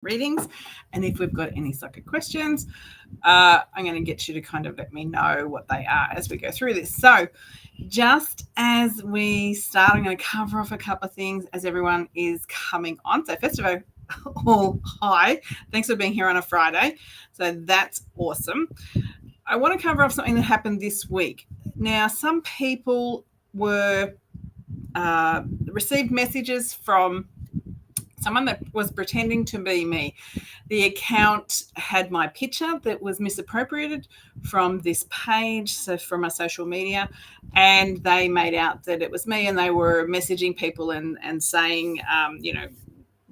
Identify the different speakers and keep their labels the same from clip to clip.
Speaker 1: readings. And if we've got any psychic questions, I'm going to get you to kind of let me know what they are as we go through this. So just as we start, I'm going to cover off a couple of things as everyone is coming on. So first of all, hi, thanks for being here on a Friday. So that's awesome. I want to cover off something that happened this week. Now, some people received messages from someone that was pretending to be me. The account had my picture that was misappropriated from this page, so from my social media, and they made out that it was me, and they were messaging people and saying,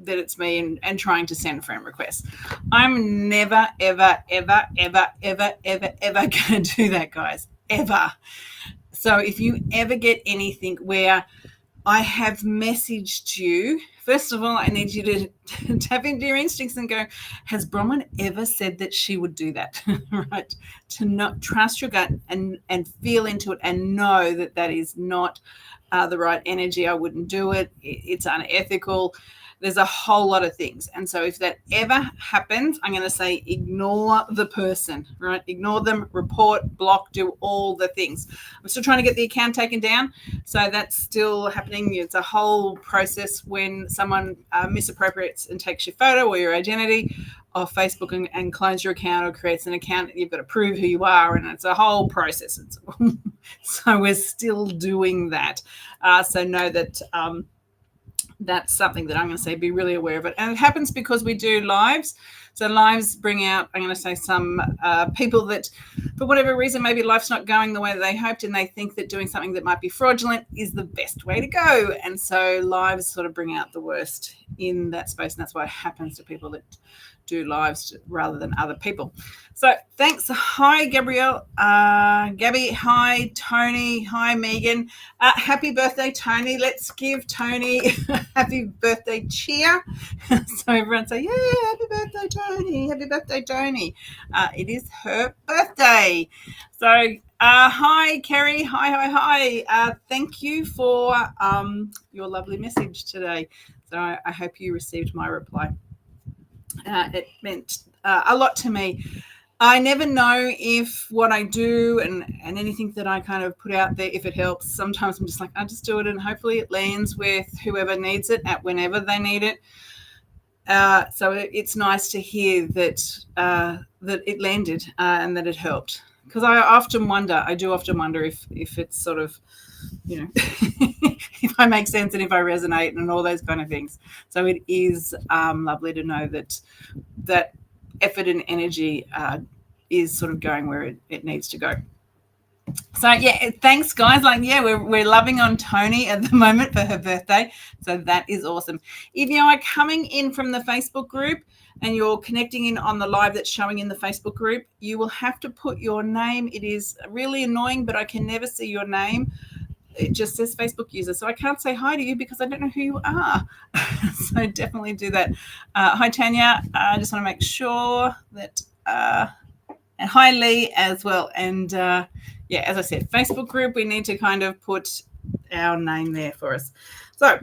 Speaker 1: that it's me and trying to send friend requests. I'm never, ever, ever, ever, ever, ever, ever going to do that, guys, ever. So if you ever get anything where I have messaged you, first of all, I need you to tap into your instincts and go, has Bronwyn ever said that she would do that? Right? To not trust your gut and feel into it and know that that is not the right energy. I wouldn't do it. It's unethical. There's a whole lot of things. And so if that ever happens, I'm going to say ignore the person, right? Ignore them, report, block, do all the things. I'm still trying to get the account taken down. So that's still happening. It's a whole process when someone misappropriates and takes your photo or your identity off Facebook and clones your account or creates an account. You've got to prove who you are, and it's a whole process. So we're still doing that. So know that that's something that I'm going to say be really aware of it. And it happens because we do lives. So lives bring out, I'm going to say, some people that for whatever reason, maybe life's not going the way that they hoped, and they think that doing something that might be fraudulent is the best way to go. And so lives sort of bring out the worst in that space. And that's why it happens to people that do lives rather than other people. So thanks. Hi, Gabrielle. Gabby. Hi, Tony. Hi, Megan. Happy birthday, Tony. Let's give Tony a happy birthday cheer. So everyone say, yeah, happy birthday, Tony. Happy birthday, Tony. It is her birthday. So hi, Kerry. Hi. Thank you for your lovely message today. So I hope you received my reply. It meant a lot to me. I never know if what I do and anything that I kind of put out there, if it helps. Sometimes I'm just like, I just do it and hopefully it lands with whoever needs it at whenever they need it. So it's nice to hear that that it landed and that it helped. Because I do often wonder if it's sort of, if I make sense and if I resonate and all those kind of things. So it is lovely to know that effort and energy is sort of going where it needs to go. So yeah, thanks guys. We're loving on Tony at the moment for her birthday. So that is awesome. If you are coming in from the Facebook group and you're connecting in on the live that's showing in the Facebook group, you will have to put your name. It is really annoying, but I can never see your name. It just says Facebook user. So I can't say hi to you because I don't know who you are. So definitely do that. Hi, Tanya. I just want to make sure that, and hi, Lee, as well. And as I said, Facebook group, we need to kind of put our name there for us. So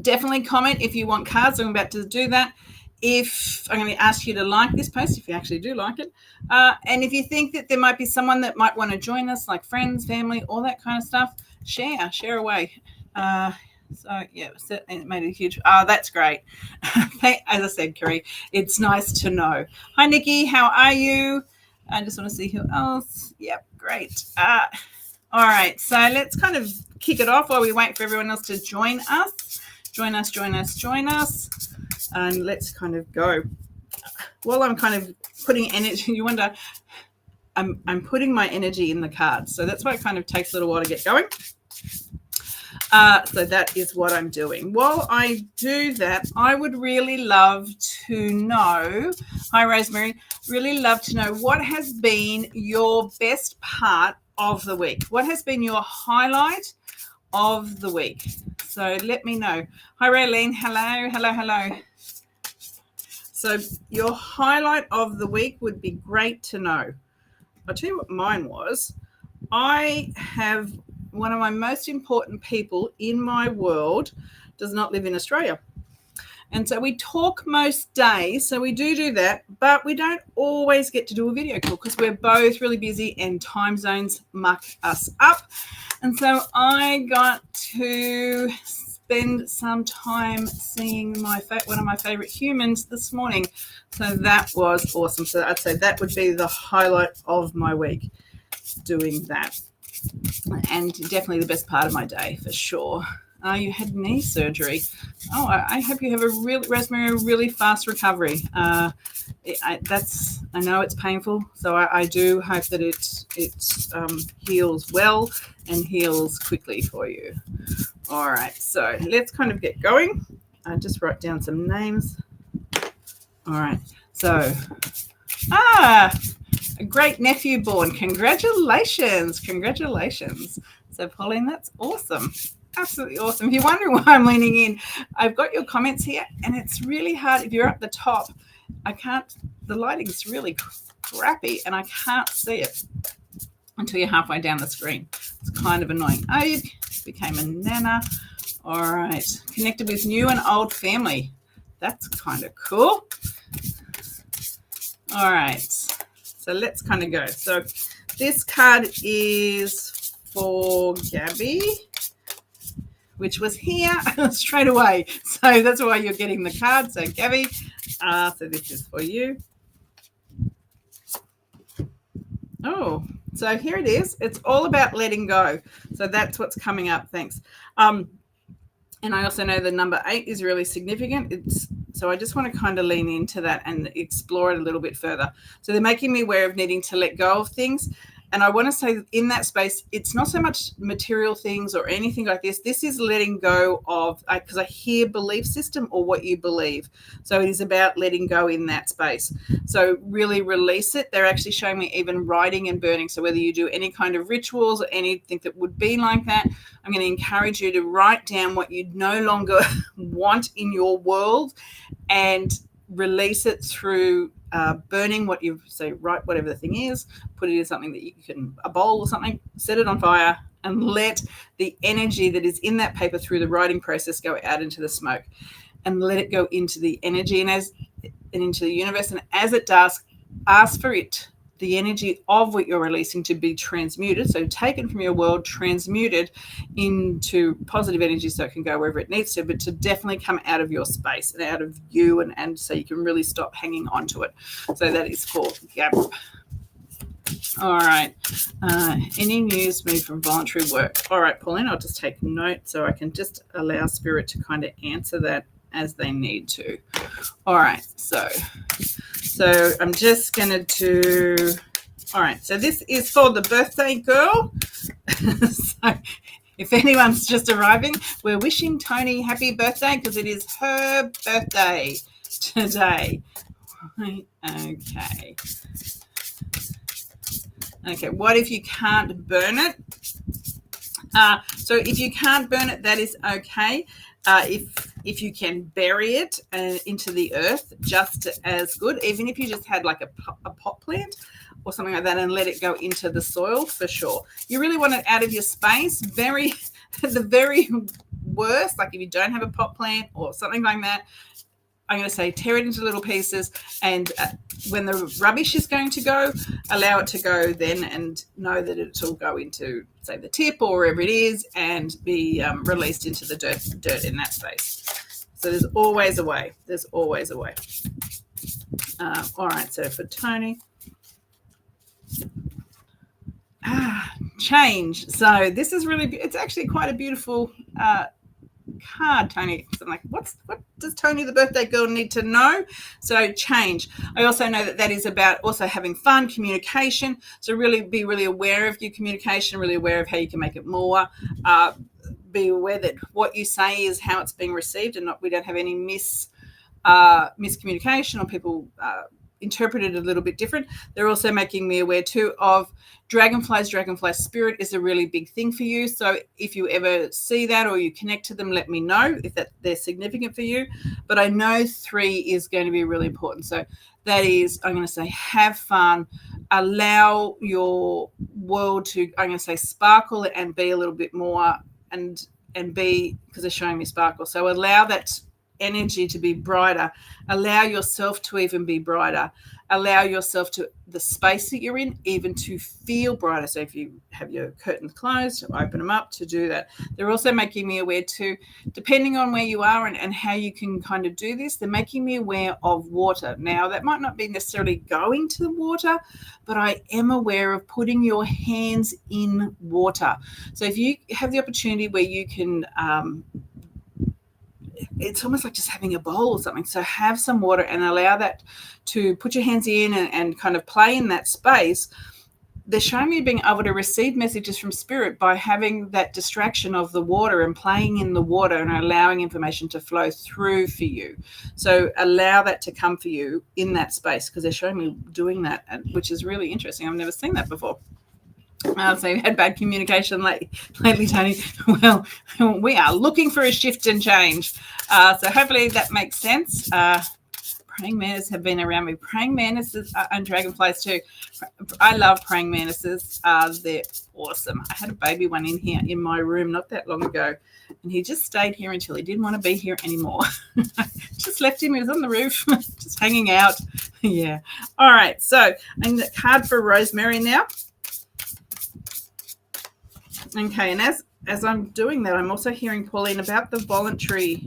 Speaker 1: definitely comment if you want cards. I'm about to do that. If I'm going to ask you to like this post, if you actually do like it, and if you think that there might be someone that might want to join us, like friends, family, all that kind of stuff, share away. So yeah, certainly it made a huge. That's great. As I said, Kerry, it's nice to know. Hi, Nikki, how are you? I just want to see who else. Yep, great. All right, so let's kind of kick it off while we wait for everyone else to join us. Join us. And let's kind of go. While I'm kind of putting energy, you wonder, I'm putting my energy in the cards. So that's why it kind of takes a little while to get going. So that is what I'm doing. While I do that, I would really love to know, hi Rosemary, really love to know what has been your best part of the week. What has been your highlight of the week? So let me know. Hi Raylene, hello. So your highlight of the week would be great to know. I'll tell you what mine was. I have one of my most important people in my world does not live in Australia. And so we talk most days, so we do that, but we don't always get to do a video call because we're both really busy and time zones muck us up. And so I got to spend some time seeing one of my favorite humans this morning. So that was awesome. So I'd say that would be the highlight of my week, doing that. And definitely the best part of my day for sure. You had knee surgery. Oh, I hope you have Rosemary, a really fast recovery. I know it's painful, so I do hope that it heals well and heals quickly for you. All right, so let's kind of get going. Just write down some names. All right, so a great nephew born. Congratulations. So Pauline, that's awesome. Absolutely awesome. If you're wondering why I'm leaning in, I've got your comments here, and it's really hard. If you're up the top, the lighting's really crappy, and I can't see it until you're halfway down the screen. It's kind of annoying. Oh, you became a nana. All right. Connected with new and old family. That's kind of cool. All right. So let's kind of go. So this card is for Gabby, which was here straight away. So that's why you're getting the card. So Gabby, so this is for you. Oh, so here it is. It's all about letting go. So that's what's coming up. Thanks. And I also know the number 8 is really significant. So I just want to kind of lean into that and explore it a little bit further. So they're making me aware of needing to let go of things. And I want to say in that space, it's not so much material things or anything like this. This is letting go of, because I hear belief system or what you believe. So it is about letting go in that space. So really release it. They're actually showing me even writing and burning. So whether you do any kind of rituals or anything that would be like that, I'm going to encourage you to write down what you no longer want in your world and release it through burning what you say, write whatever the thing is, put it in something that you can, a bowl or something, set it on fire, and let the energy that is in that paper through the writing process go out into the smoke, and let it go into the energy and into the universe. And as it does, ask for it, the energy of what you're releasing, to be transmuted. So taken from your world, transmuted into positive energy so it can go wherever it needs to, but to definitely come out of your space and out of you, and so you can really stop hanging on to it. So that is called Gap. All right. Any news move from voluntary work? All right, Pauline, I'll just take note so I can just allow Spirit to kind of answer that as they need to. All right. So I'm just going to do, all right, so this is for the birthday girl. So if anyone's just arriving, we're wishing Tony happy birthday because it is her birthday today. Okay. Okay, what if you can't burn it? So if you can't burn it, that is okay. If you can bury it into the earth, just as good. Even if you just had like a pot plant or something like that, and let it go into the soil, for sure. You really want it out of your space. The very worst, like if you don't have a pot plant or something like that, I'm going to say tear it into little pieces, and when the rubbish is going to go, allow it to go then, and know that it'll go into, say, the tip or wherever it is, and be released into the dirt in that space. So there's always a way. There's always a way. All right, so for Tony. Change. So this is really, it's actually quite a beautiful card, Tony. So I'm like, what does Tony the birthday girl need to know? So change. I also know that is about also having fun, communication. So really be really aware of your communication, really aware of how you can make it more. Be aware that what you say is how it's being received, and we don't have any miscommunication or people interpret it a little bit different. They're also making me aware too of dragonflies. Dragonfly spirit is a really big thing for you. So if you ever see that or you connect to them, let me know if they're significant for you. But I know 3 is going to be really important. So that is, I'm going to say, have fun, allow your world to, I'm going to say, sparkle and be a little bit more, and be, because they're showing me sparkle. So allow that energy to be brighter. Allow yourself to even be brighter. Allow yourself to, the space that you're in, even to feel brighter. So if you have your curtains closed, open them up to do that. They're also making me aware too, depending on where you are and how you can kind of do this, they're making me aware of water. Now, that might not be necessarily going to the water, but I am aware of putting your hands in water. So if you have the opportunity where you can, it's almost like just having a bowl or something. So have some water and allow that to put your hands in and kind of play in that space. They're showing me being able to receive messages from spirit by having that distraction of the water and playing in the water and allowing information to flow through for you. So allow that to come for you in that space, because they're showing me doing that, which is really interesting. I've never seen that before. So you had bad communication lately, Tony. Well, we are looking for a shift and change. So hopefully that makes sense. Praying mantises have been around me. Praying mantises and dragonflies too. I love praying mantises. They're awesome. I had a baby one in here in my room not that long ago, and he just stayed here until he didn't want to be here anymore. Just left him. He was on the roof, just hanging out. Yeah. All right. So I'm the card for Rosemary now. Okay, and as I'm doing that, I'm also hearing, Pauline, about the voluntary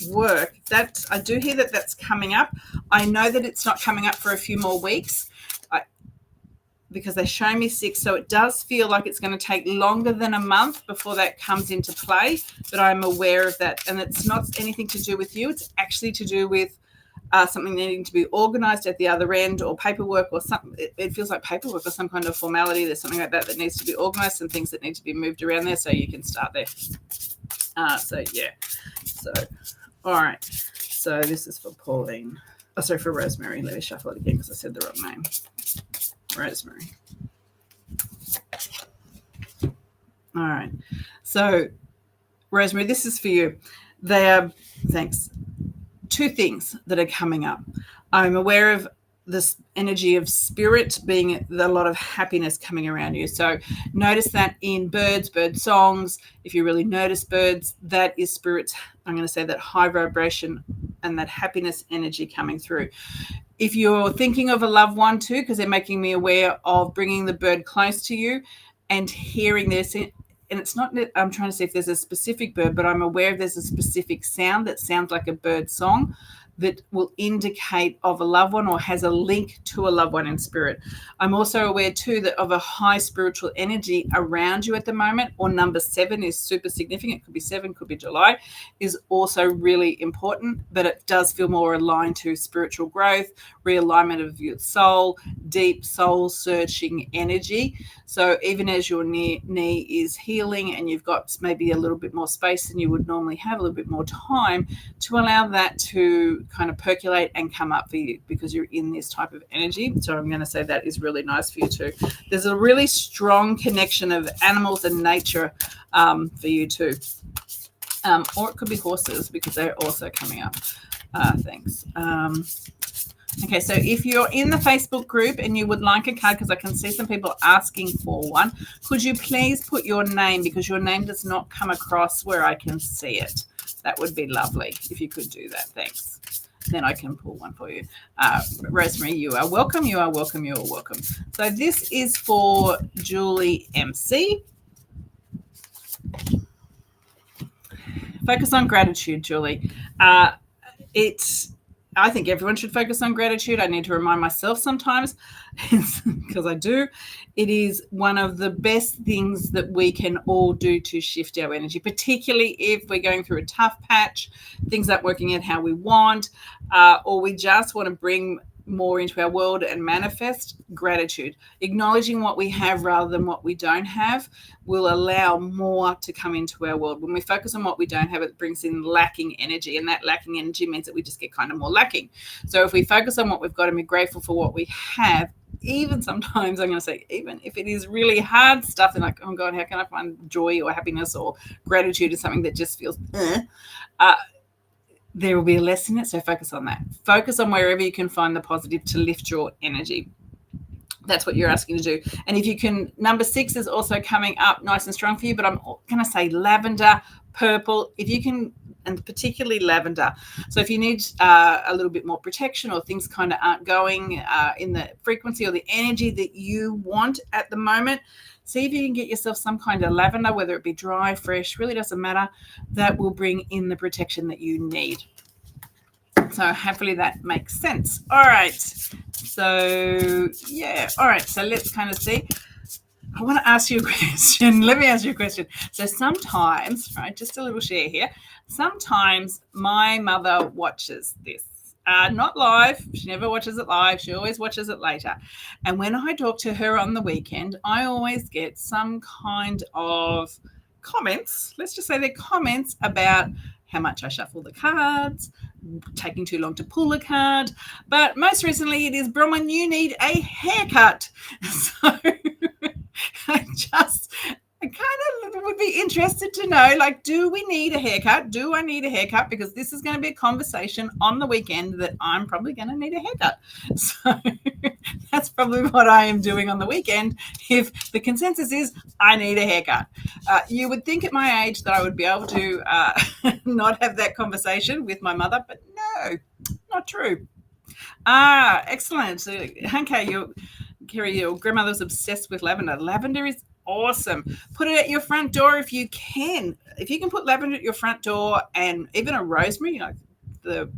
Speaker 1: work. That I do hear that that's coming up. I know that it's not coming up for a few more weeks because they show me 6, so it does feel like it's going to take longer than a month before that comes into play, but I'm aware of that. And it's not anything to do with you. It's actually to do with something needing to be organized at the other end, or paperwork or something. It feels like paperwork or some kind of formality. There's something like that needs to be organized and things that need to be moved around there, so you can start there. So yeah. So all right. So this is for Pauline. Oh, sorry, for Rosemary. Let me shuffle it again because I said the wrong name. Rosemary. All right. So Rosemary, this is for you. Thanks. 2 things that are coming up. I'm aware of this energy of spirit being a lot of happiness coming around you. So notice that in bird songs. If you really notice birds, that is spirit's, I'm going to say, that high vibration and that happiness energy coming through. If you're thinking of a loved one too, because they're making me aware of bringing the bird close to you and hearing this. And it's not that I'm trying to see if there's a specific bird, but I'm aware there's a specific sound that sounds like a bird song that will indicate of a loved one or has a link to a loved one in spirit. I'm also aware too that of a high spiritual energy around you at the moment, or number 7 is super significant. Could be 7, could be July, is also really important, but it does feel more aligned to spiritual growth, realignment of your soul, deep soul searching energy. So even as your knee is healing and you've got maybe a little bit more space than you would normally have, a little bit more time to allow that to kind of percolate and come up for you, because you're in this type of energy. So I'm going to say that is really nice for you too. There's a really strong connection of animals and nature for you too. Or it could be horses, because they're also coming up. Thanks. Okay, so if you're in the Facebook group and you would like a card, because I can see some people asking for one, could you please put your name, because your name does not come across where I can see it. That would be lovely if you could do that. Thanks. Then I can pull one for you. Rosemary, you are welcome. You are welcome. You are welcome. So this is for Julie MC. Focus on gratitude, Julie. I think everyone should focus on gratitude. I need to remind myself sometimes, because I do. It is one of the best things that we can all do to shift our energy, particularly if we're going through a tough patch, things aren't working out how we want, or we just want to bring more into our world and manifest. Gratitude, acknowledging what we have rather than what we don't have, will allow more to come into our world. When we focus on what we don't have, it brings in lacking energy, and that lacking energy means that we just get kind of more lacking. So if we focus on what we've got and be grateful for what we have, even sometimes, I'm going to say, even if it is really hard stuff and like, oh God, how can I find joy or happiness or gratitude is something that just feels there will be less in it. So focus on that. Focus on wherever you can find the positive to lift your energy. That's what you're asking to do. And if you can, number 6 is also coming up nice and strong for you, but I'm going to say lavender, purple. If you can, and particularly lavender. So if you need a little bit more protection, or things kind of aren't going in the frequency or the energy that you want at the moment, see if you can get yourself some kind of lavender, whether it be dry, fresh, really doesn't matter. That will bring in the protection that you need. So hopefully that makes sense. All right. So, yeah. All right. So let's kind of see. I want to ask you a question. Let me ask you a question. So sometimes, right, just a little share here. Sometimes my mother watches this. Not live. She never watches it live. She always watches it later. And when I talk to her on the weekend, I always get some kind of comments. Let's just say they're comments about how much I shuffle the cards, taking too long to pull a card. But most recently it is, Bronwyn, you need a haircut. So I kind of would be interested to know, like, do we need a haircut? Do I need a haircut? Because this is going to be a conversation on the weekend that I'm probably going to need a haircut. So that's probably what I am doing on the weekend. If the consensus is I need a haircut, you would think at my age that I would be able to not have that conversation with my mother, but no, not true. Excellent. So, Hanke, Kerry, your grandmother's obsessed with lavender. Lavender is awesome. Put it at your front door if you can. If you can put lavender at your front door, and even a rosemary, you know, the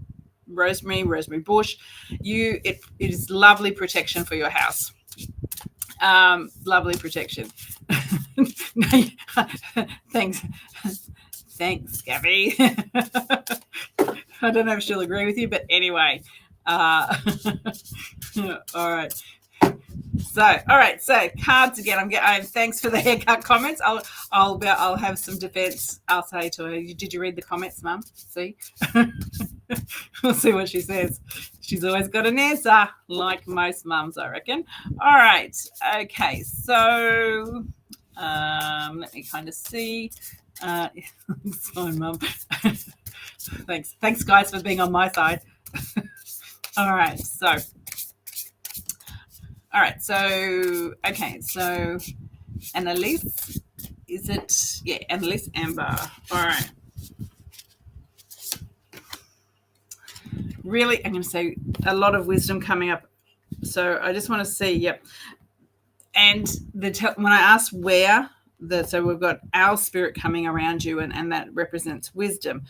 Speaker 1: rosemary bush, it is lovely protection for your house. Lovely protection. Thanks, Gabby. I don't know if she'll agree with you, but anyway. All right. So cards again. Thanks for the haircut comments. I'll have some defense. I'll say to her, did you read the comments, Mum? See, we'll see what she says. She's always got an answer, like most mums, I reckon. All right. Okay. So let me kind of see. Sorry, Mum. Thanks, guys, for being on my side. All right. So Annalise, is it? Yeah, Annalise Amber. All right. Really, I'm going to say a lot of wisdom coming up. So I just want to see, yep. And when I asked where, so we've got our spirit coming around you, and that represents wisdom.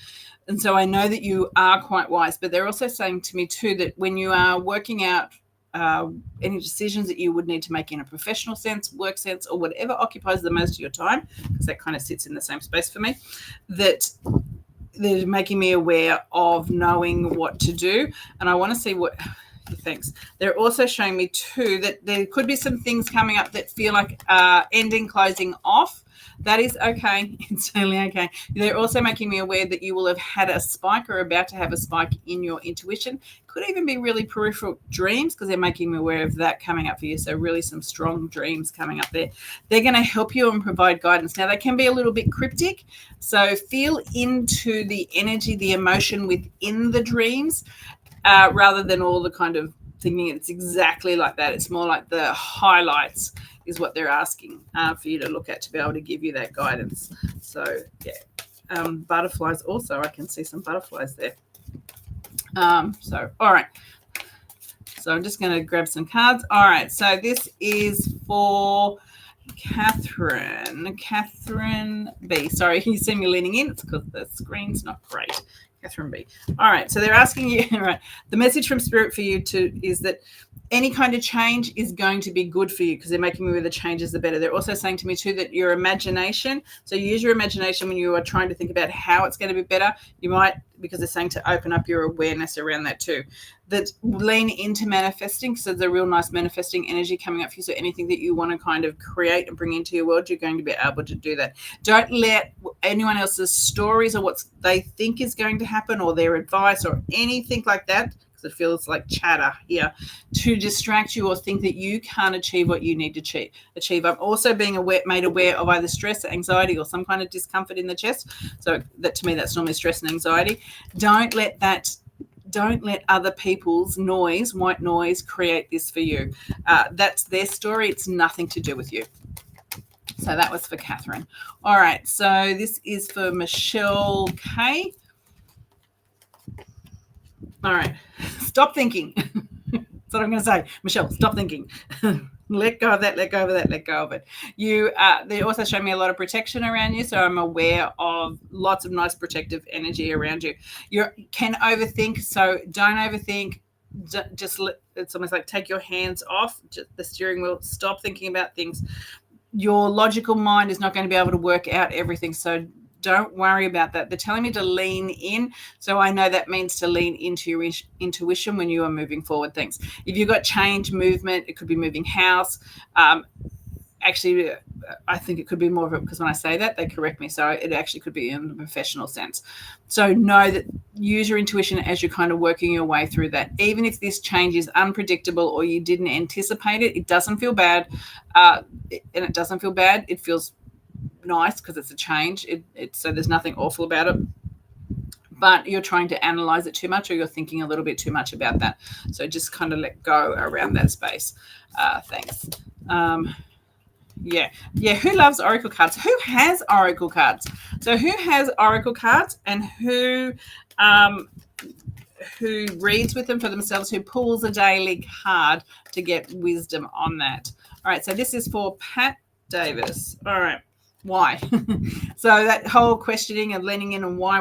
Speaker 1: And so I know that you are quite wise, but they're also saying to me too that when you are working out any decisions that you would need to make in a professional sense, work sense, or whatever occupies the most of your time, because that kind of sits in the same space for me, that they're making me aware of knowing what to do. And I want to see what... Thanks. They're also showing me too that there could be some things coming up that feel like ending, closing off. That is okay. It's totally okay. They're also making me aware that you will have had a spike or about to have a spike in your intuition. Could even be really peripheral dreams, because they're making me aware of that coming up for you. So really some strong dreams coming up there. They're going to help you and provide guidance. Now, they can be a little bit cryptic. So feel into the energy, the emotion within the dreams, rather than all the kind of thinking it's exactly like that. It's more like the highlights is what they're asking for you to look at to be able to give you that guidance. So, yeah. Butterflies also. I can see some butterflies there. So, all right. So I'm just going to grab some cards. All right. So this is for Catherine. Catherine B. Sorry, you see me leaning in. It's because the screen's not great. Catherine B. All right. So they're asking you, all right, the message from Spirit for you is that any kind of change is going to be good for you, because they're making me aware the changes the better. They're also saying to me too that your imagination, so use your imagination when you are trying to think about how it's going to be better. You might, because they're saying to open up your awareness around that too. That lean into manifesting. So there's a real nice manifesting energy coming up for you. So anything that you want to kind of create and bring into your world, you're going to be able to do that. Don't let anyone else's stories or what they think is going to happen, or their advice or anything like that, because it feels like chatter here, to distract you or think that you can't achieve what you need to achieve. I'm also being made aware of either stress, anxiety, or some kind of discomfort in the chest. So that, to me, that's normally stress and anxiety. Don't let other people's white noise, create this for you. That's their story. It's nothing to do with you. So that was for Catherine. All right. So this is for Michelle K. All right. Stop thinking. That's what I'm going to say. Michelle, stop thinking. Let go of that, let go of that, let go of it. They also show me a lot of protection around you, so I'm aware of lots of nice protective energy around you. You can overthink, so don't overthink. It's almost like take your hands off the steering wheel. Stop thinking about things. Your logical mind is not going to be able to work out everything, so don't worry about that. They're telling me to lean in, so I know that means to lean into your intuition when you are moving forward things. If you've got change, movement, it could be moving house. Actually, I think it could be more of it, because when I say that, they correct me. So it actually could be in a professional sense. So know that, use your intuition as you're kind of working your way through that. Even if this change is unpredictable or you didn't anticipate it, it doesn't feel bad. And it doesn't feel bad. It feels nice because it's a change. So there's nothing awful about it. But you're trying to analyze it too much, or you're thinking a little bit too much about that. So just kind of let go around that space. Thanks. Yeah. Who loves oracle cards? Who has oracle cards? So who has oracle cards, and who reads with them for themselves? Who pulls a daily card to get wisdom on that? All right. So this is for Pat Davis. All right. Why? So that whole questioning of leaning in and why,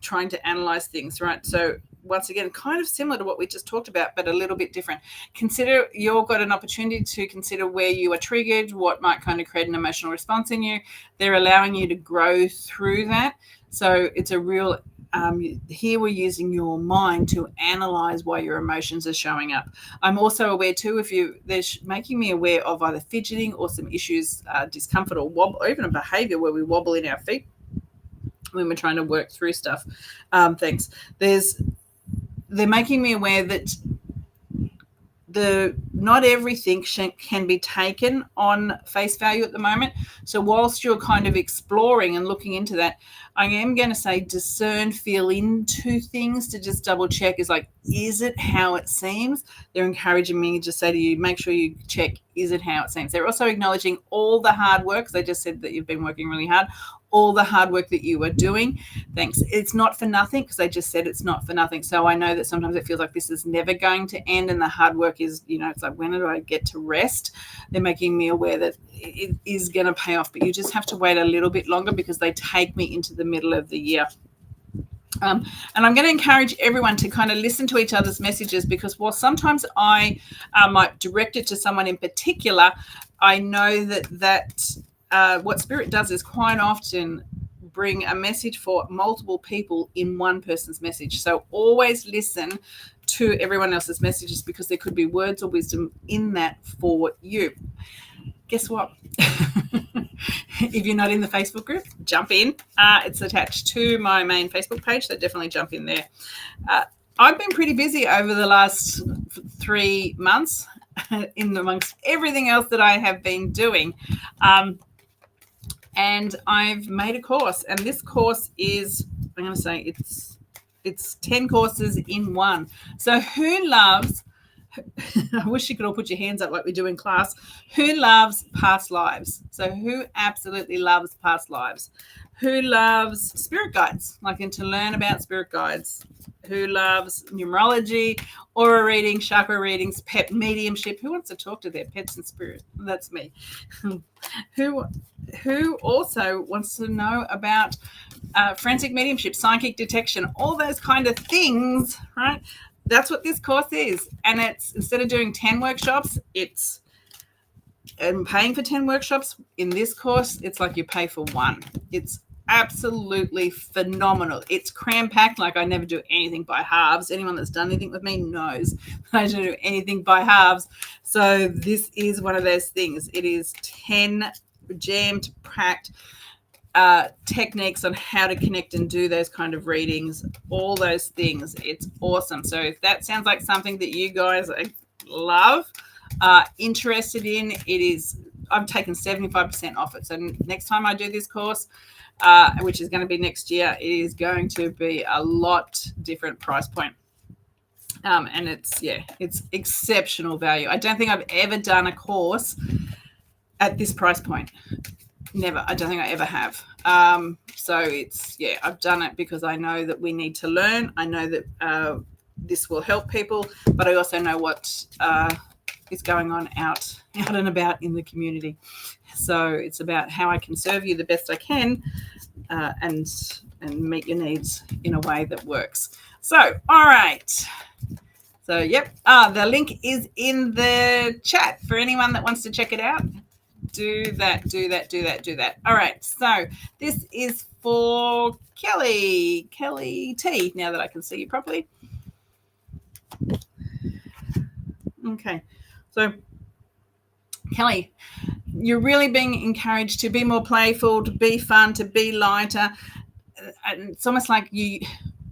Speaker 1: trying to analyze things, right? So once again, kind of similar to what we just talked about, but a little bit different. Consider, you've got an opportunity to consider where you are triggered, what might kind of create an emotional response in you. They're allowing you to grow through that. So it's a real, here we're using your mind to analyze why your emotions are showing up. I'm also aware too, they're making me aware of either fidgeting or some issues, discomfort or wobble, or even a behavior where we wobble in our feet when we're trying to work through stuff. Thanks. They're making me aware that not everything can be taken on face value at the moment. So whilst you're kind of exploring and looking into that, I am going to say discern, feel into things to just double check. Is it how it seems? They're encouraging me to say to you, make sure you check, is it how it seems? They're also acknowledging all the hard work, because they just said that you've been working really hard, all the hard work that you are doing. Thanks. It's not for nothing, because they just said it's not for nothing. So I know that sometimes it feels like this is never going to end, and the hard work is, it's like, when do I get to rest? They're making me aware that it is going to pay off, but you just have to wait a little bit longer, because they take me into the middle of the year. And I'm going to encourage everyone to kind of listen to each other's messages, because while sometimes I might direct it to someone in particular, I know that what Spirit does is quite often bring a message for multiple people in one person's message. So always listen to everyone else's messages, because there could be words or wisdom in that for you. Guess what? If you're not in the Facebook group, jump in. It's attached to my main Facebook page, so definitely jump in there. I've been pretty busy over the last 3 months in amongst everything else that I have been doing. And I've made a course, and this course is, I'm going to say it's 10 courses in one. So who loves, I wish you could all put your hands up like we do in class, who loves past lives? So who absolutely loves past lives? Who loves spirit guides, and to learn about spirit guides? Who loves numerology, aura reading, chakra readings, pet mediumship? Who wants to talk to their pets and spirit? That's me. Who also wants to know about forensic mediumship, psychic detection, all those kind of things, right? That's what this course is. And it's, instead of doing 10 workshops, and paying for 10 workshops, in this course, it's like you pay for one. It's absolutely phenomenal. It's cram-packed. I never do anything by halves. Anyone that's done anything with me knows I don't do anything by halves. So this is one of those things. It is 10 jammed, packed techniques on how to connect and do those kind of readings, all those things. It's awesome. So if that sounds like something that you guys love, interested in, I've taken 75% off it. So next time I do this course, which is going to be next year, it is going to be a lot different price point. And it's exceptional value. I don't think I've ever done a course at this price point. Never. I don't think I ever have. So it's, yeah, I've done it because I know that we need to learn. I know that this will help people, but I also know what is going on out and about in the community. So it's about how I can serve you the best I can, and meet your needs in a way that works. So, all right. So, yep. The link is in the chat for anyone that wants to check it out. Do that. All right. So this is for Kelly T, now that I can see you properly. Okay. So Kelly, you're really being encouraged to be more playful, to be fun, to be lighter. And it's almost like you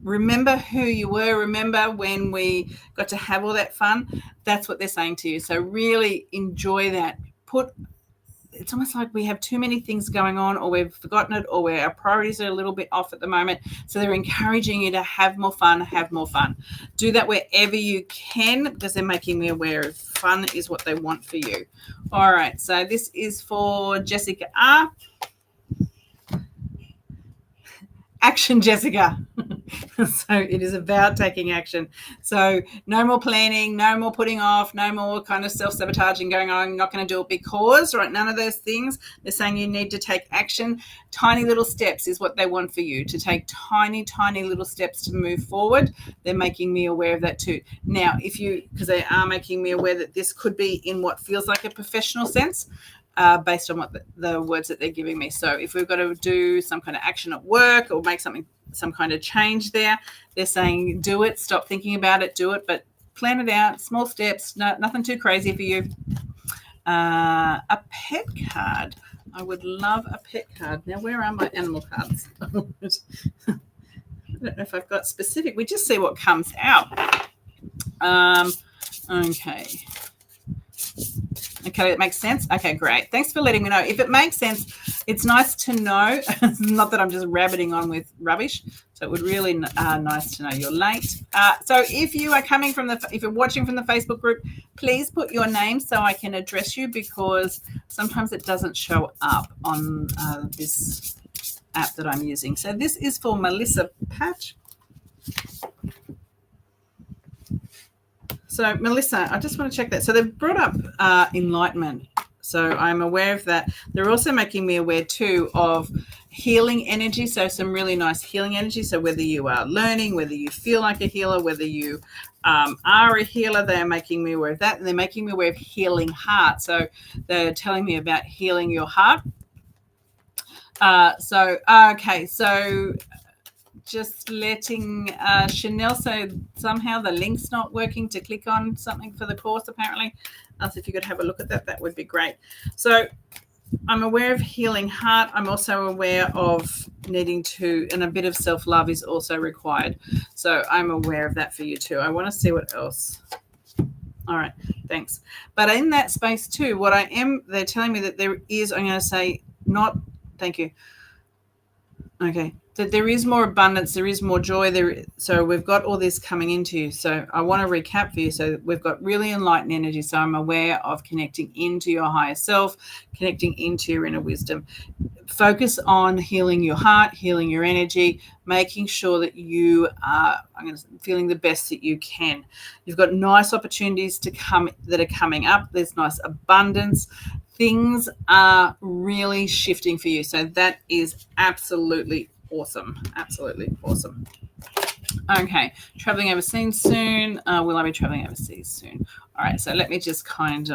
Speaker 1: remember who you were. Remember when we got to have all that fun. That's what they're saying to you. So really enjoy that. It's almost like we have too many things going on, or we've forgotten it, or where our priorities are a little bit off at the moment. So they're encouraging you to have more fun. Do that wherever you can, because they're making me aware of fun is what they want for you. All right. So this is for Jessica R. Action, Jessica. So it is about taking action. So no more planning, no more putting off, no more kind of self-sabotaging going on. I'm not going to do it because, right? None of those things. They're saying you need to take action. Tiny little steps is what they want for you, to take tiny little steps to move forward. They're making me aware of that too. Now, because they are making me aware that this could be in what feels like a professional sense, based on what the words that they're giving me. So if we've got to do some kind of action at work or make some kind of change there, they're saying do it, stop thinking about it, do it, but plan it out, small steps, nothing too crazy for you. A pet card. I would love a pet card. Now, where are my animal cards? I don't know if I've got specific. We just see what comes out. Okay, it makes sense. Okay, great. Thanks for letting me know. If it makes sense, it's nice to know. Not that I'm just rabbiting on with rubbish. So it would really nice to know. You're late. So if you are if you're watching from the Facebook group, please put your name so I can address you, because sometimes it doesn't show up on this app that I'm using. So this is for Melissa Patch. So, Melissa, I just want to check that. So they've brought up enlightenment. So I'm aware of that. They're also making me aware, too, of healing energy. So some really nice healing energy. So whether you are learning, whether you feel like a healer, whether you are a healer, they're making me aware of that. And they're making me aware of healing heart. So they're telling me about healing your heart. So just letting Chanel, so somehow the link's not working to click on something for the course, apparently. So if you could have a look at that, that would be great. So I'm aware of healing heart. I'm also aware of needing to, and a bit of self-love is also required. So I'm aware of that for you too. I want to see what else. All right, thanks. But in that space too, they're telling me that there is, I'm going to say thank you. Okay. That there is more abundance, there is more joy there. So we've got all this coming into you. So I want to recap for you. So we've got really enlightened energy. So I'm aware of connecting into your higher self, connecting into your inner wisdom. Focus on healing your heart, healing your energy, making sure that you are feeling the best that you can. You've got nice opportunities that are coming up. There's nice abundance. Things are really shifting for you. So that is absolutely awesome. Okay, traveling overseas soon. Will I be traveling overseas soon? All right, so let me just straight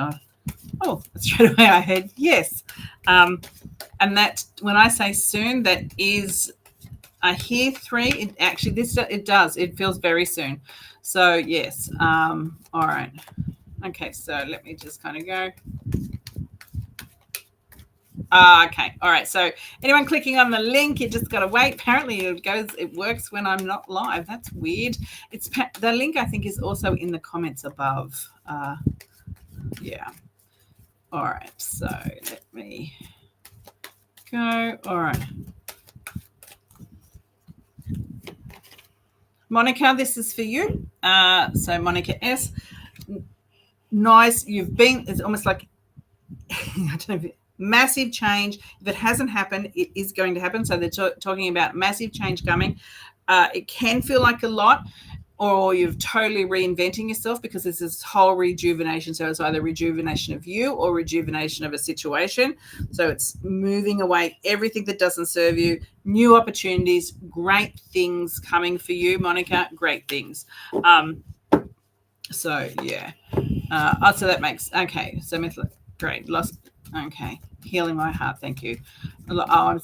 Speaker 1: away I heard yes. And that, when I say soon, that is, I hear 3. It feels very soon. So yes. All right. Okay, so let me just kind of go. Okay. All right. So anyone clicking on the link, you just got to wait. Apparently it works when I'm not live. That's weird. The link, I think, is also in the comments above. Yeah. All right. So let me go. All right. Monica, this is for you. So Monica S. Nice. It's almost like, I don't know massive change. If it hasn't happened, it is going to happen. So they're talking about massive change coming. It can feel like a lot, or you're totally reinventing yourself, because there's this whole rejuvenation. So it's either rejuvenation of you or rejuvenation of a situation. So it's moving away everything that doesn't serve you, new opportunities, great things coming for you, Monica, great things. So yeah. So that makes, okay. So great. Lost. Okay. Healing my heart. Thank you. Oh,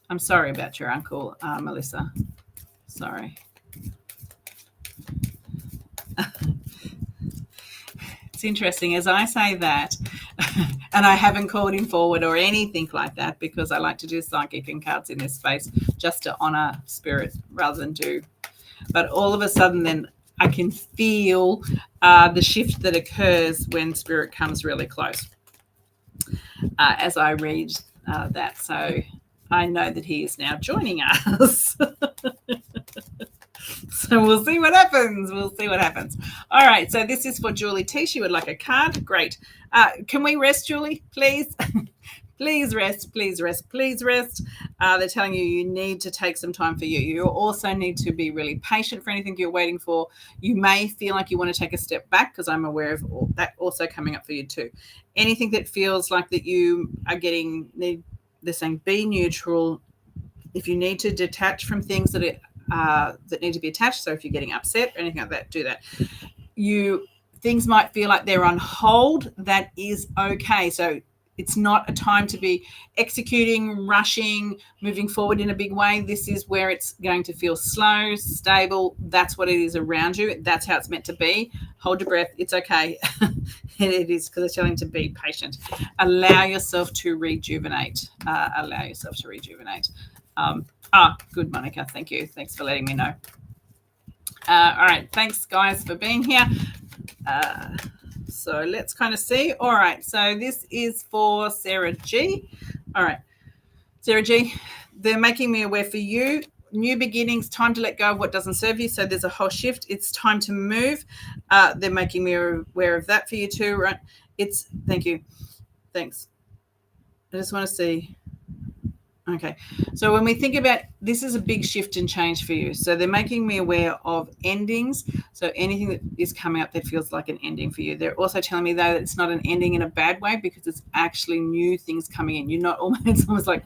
Speaker 1: I'm sorry about your uncle, Melissa. Sorry. It's interesting as I say that, and I haven't called him forward or anything like that, because I like to do psychic and cards in this space just to honor spirit rather than do. But all of a sudden then I can feel the shift that occurs when spirit comes really close as I read that. So I know that he is now joining us. So we'll see what happens. We'll see what happens. All right. So this is for Julie T. She would like a card. Great. Can we rest, Julie, please? Please rest. Please rest. Please rest. They're telling you need to take some time for you. You also need to be really patient for anything you're waiting for. You may feel like you want to take a step back, because I'm aware of that also coming up for you too. Anything that feels like that you are they're saying be neutral. If you need to detach from things that need to be attached, so if you're getting upset or anything like that, do that. Things might feel like they're on hold. That is okay. So it's not a time to be executing, rushing, moving forward in a big way. This is where it's going to feel slow, stable. That's what it is around you. That's how it's meant to be. Hold your breath. It's okay. It is, because it's telling you to be patient. Allow yourself to rejuvenate. Allow yourself to rejuvenate. Good, Monica. Thank you. Thanks for letting me know. All right. Thanks, guys, for being here. So let's kind of see. All right. So this is for Sarah G. All right. Sarah G, they're making me aware for you. New beginnings, time to let go of what doesn't serve you. So there's a whole shift. It's time to move. They're making me aware of that for you too, right? Thank you. Thanks. I just want to see. Okay. So when we think about, this is a big shift and change for you. So they're making me aware of endings. So anything that is coming up that feels like an ending for you. They're also telling me, though, that it's not an ending in a bad way, because it's actually new things coming in. You're not it's almost like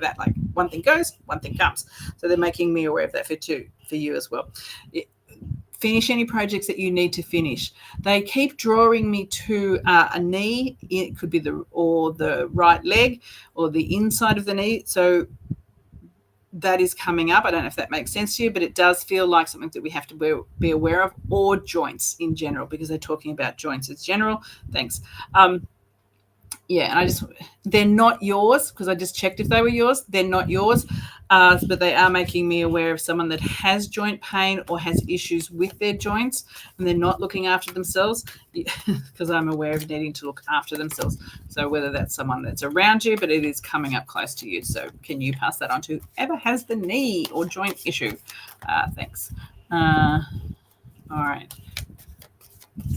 Speaker 1: that, like one thing goes, one thing comes. So they're making me aware of that for you as well. Finish any projects that you need to finish. They keep drawing me to a knee. It could be the right leg or the inside of the knee. So that is coming up. I don't know if that makes sense to you, but it does feel like something that we have to be aware of, or joints in general, because they're talking about joints as general. Thanks. Yeah, and they're not yours, because I just checked if they were yours. They're not yours, but they are making me aware of someone that has joint pain or has issues with their joints, and they're not looking after themselves, because I'm aware of needing to look after themselves. So whether that's someone that's around you, but it is coming up close to you. So can you pass that on to whoever has the knee or joint issue? Thanks. All right.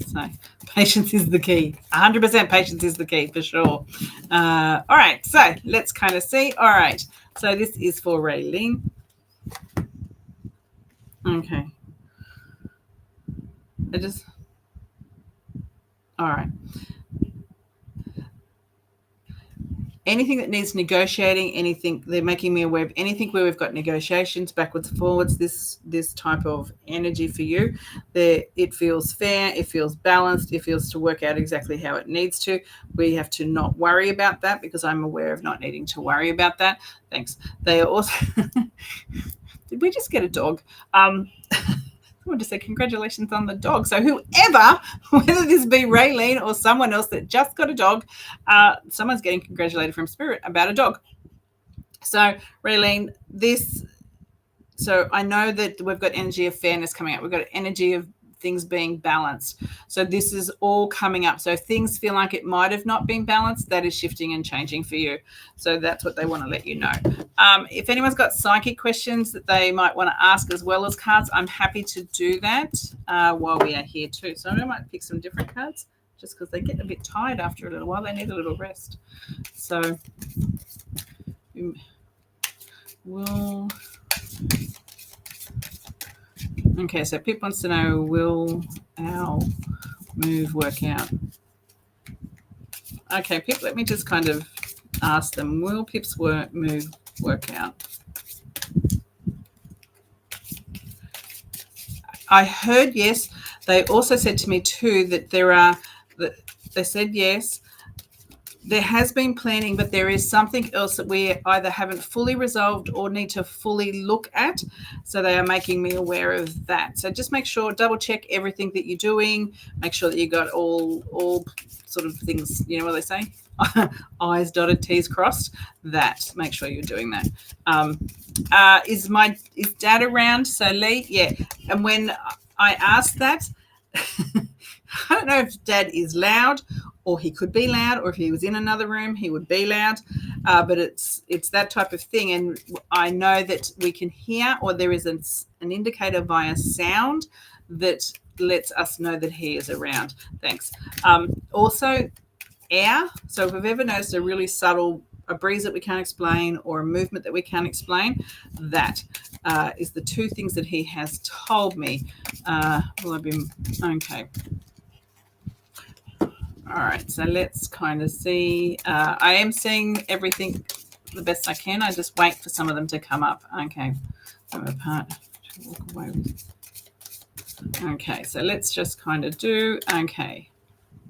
Speaker 1: So patience is the key. 100% patience is the key for sure. All right. So let's kind of see. All right. So this is for Raylene. Okay. All right. Anything that needs negotiating, anything, they're making me aware of anything where we've got negotiations backwards and forwards, this type of energy for you. It feels fair, it feels balanced, it feels to work out exactly how it needs to. We have to not worry about that, because I'm aware of not needing to worry about that. Thanks. They are also did we just get a dog? I want to say congratulations on the dog. So whoever, whether this be Raylene or someone else that just got a dog, someone's getting congratulated from Spirit about a dog. So Raylene, so I know that we've got energy of fairness coming up. We've got energy of things being balanced. So this is all coming up. So if things feel like it might have not been balanced, that is shifting and changing for you. So that's what they want to let you know. If anyone's got psychic questions that they might want to ask as well as cards, I'm happy to do that while we are here too. So I might pick some different cards just because they get a bit tired after a little while. They need a little rest. So will... Okay, so Pip wants to know, will our move work out? Okay, Pip, let me just kind of ask them, will Pip's move work out? I heard yes. They also said to me too that they said yes. There has been planning, but there is something else that we either haven't fully resolved or need to fully look at. So they are making me aware of that. So just make sure, double check everything that you're doing. Make sure that you got all sort of things, you know what they say? I's dotted, T's crossed. That, make sure you're doing that. Is Dad around? So Lee, yeah. And when I asked that, I don't know if Dad is loud, or he could be loud, or if he was in another room, he would be loud. But it's that type of thing. And I know that we can hear, or there is an indicator via sound that lets us know that he is around. Thanks. Also, air. So if we've ever noticed a really subtle, a breeze that we can't explain, or a movement that we can't explain, that is the two things that he has told me. Will I be okay? All right, so let's kind of see. I am seeing everything the best I can. I just wait for some of them to come up. Okay, I'm apart to walk away with. Okay, so let's just kind of do. Okay,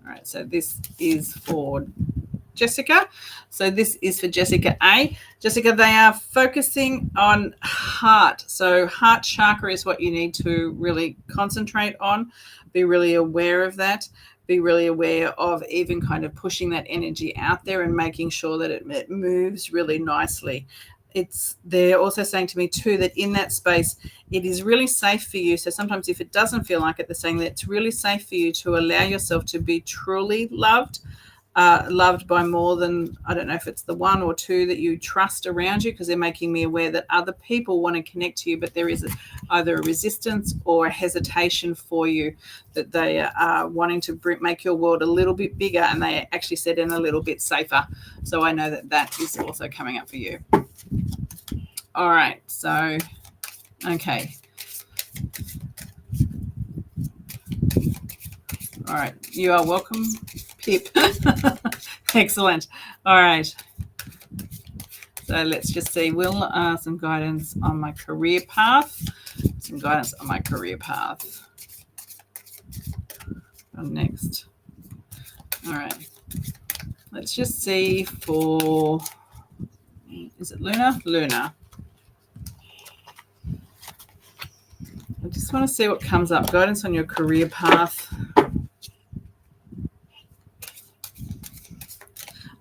Speaker 1: all right. So this is for Jessica. So this is for Jessica A. Jessica, they are focusing on heart. So heart chakra is what you need to really concentrate on. Be really aware of that. Be really aware of even kind of pushing that energy out there and making sure that it moves really nicely. They're also saying to me too that in that space, it is really safe for you. So sometimes if it doesn't feel like it, they're saying that it's really safe for you to allow yourself to be truly loved by more than, I don't know if it's the one or two that you trust around you, because they're making me aware that other people want to connect to you, but there is either a resistance or a hesitation for you, that they are wanting to make your world a little bit bigger, and they actually said in a little bit safer. So I know that that is also coming up for you. All right, so, okay. All right, you are welcome, Pip. Excellent. All right. So let's just see. Will some guidance on my career path. Some guidance on my career path. Next. All right. Let's just see for, is it Luna? Luna. I just want to see what comes up. Guidance on your career path.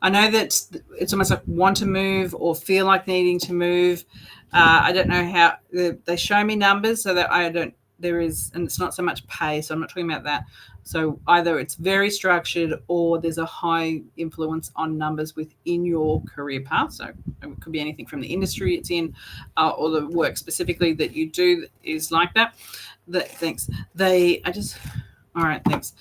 Speaker 1: I know that it's almost like want to move or feel like needing to move. I don't know how they show me numbers, so that and it's not so much pay, so I'm not talking about that. So either it's very structured or there's a high influence on numbers within your career path. So it could be anything from the industry it's in or the work specifically that you do is like that. Thanks. All right, thanks.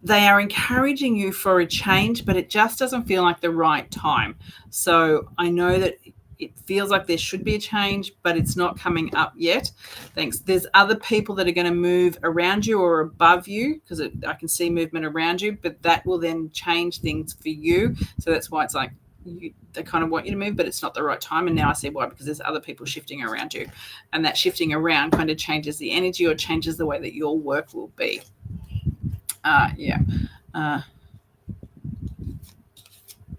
Speaker 1: They are encouraging you for a change, but it just doesn't feel like the right time. So I know that it feels like there should be a change, but it's not coming up yet. Thanks. There's other people that are going to move around you or above you, because I can see movement around you, but that will then change things for you. So that's why it's like they kind of want you to move, but it's not the right time. And now I see why, because there's other people shifting around you. And that shifting around kind of changes the energy or changes the way that your work will be.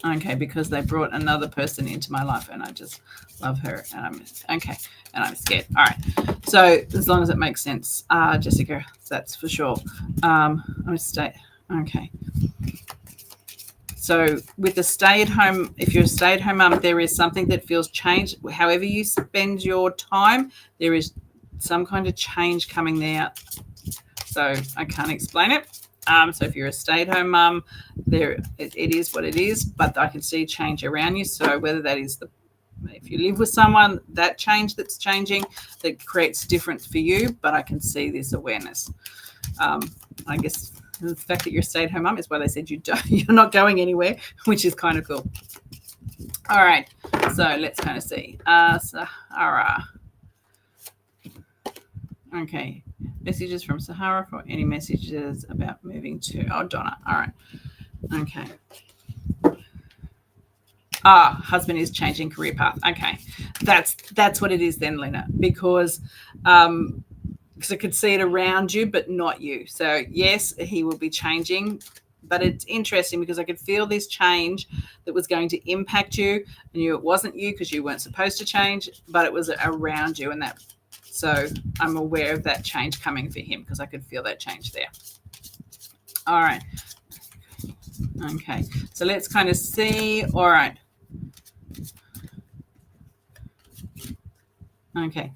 Speaker 1: Okay, because they brought another person into my life and I just love her, and I'm scared. All right, so as long as it makes sense, Jessica, that's for sure. I'm gonna stay. Okay. So with the stay-at-home, if you're a stay-at-home mum, there is something that feels changed. However you spend your time, there is some kind of change coming there. So I can't explain it. So if you're a stay-at-home mum, it is what it is, but I can see change around you. So whether that is if you live with someone, that change that's changing, that creates difference for you, but I can see this awareness. I guess The fact that you're a stay-at-home mum is why they said you're not going anywhere, which is kind of cool. All right, so let's kind of see. Sahara. Okay, messages from Sahara for any messages about moving to Donna. All right, okay. Husband is changing career path. Okay, that's what it is then, Lena, because I could see it around you, but not you. So yes, he will be changing, but it's interesting because I could feel this change that was going to impact you. I knew it wasn't you because you weren't supposed to change, but it was around you, and that. So I'm aware of that change coming for him because I could feel that change there. All right. Okay. So let's kind of see. All right. Okay.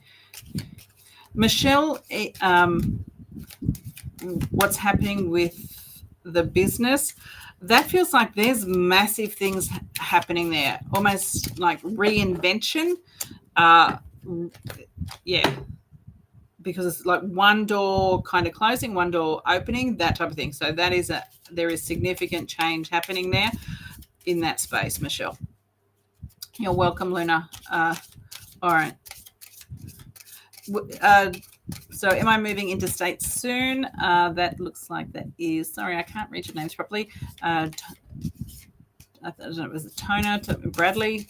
Speaker 1: Michelle, what's happening with the business? That feels like there's massive things happening there, almost like reinvention. Yeah, because it's like one door kind of closing, one door opening, that type of thing. So that is there is significant change happening there in that space, Michelle. You're welcome, Luna. All right. So am I moving interstate soon? That looks like that is. Sorry, I can't read your names properly. I don't know, it was Tona, Bradley.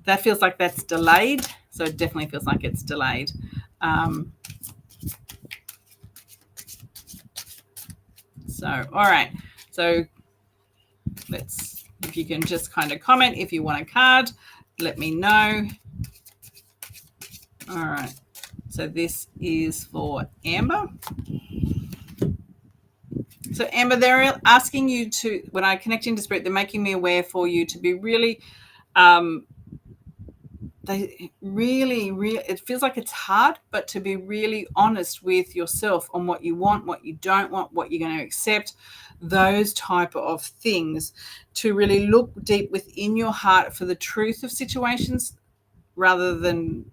Speaker 1: That feels like that's delayed. So it definitely feels like it's delayed. So, all right. So if you can just kind of comment, if you want a card, let me know. All right. So this is for Amber. So Amber, they're asking you to, when I connect into spirit, they're making me aware for you to be really, it feels like it's hard, but to be really honest with yourself on what you want, what you don't want, what you're going to accept, those type of things, to really look deep within your heart for the truth of situations rather than,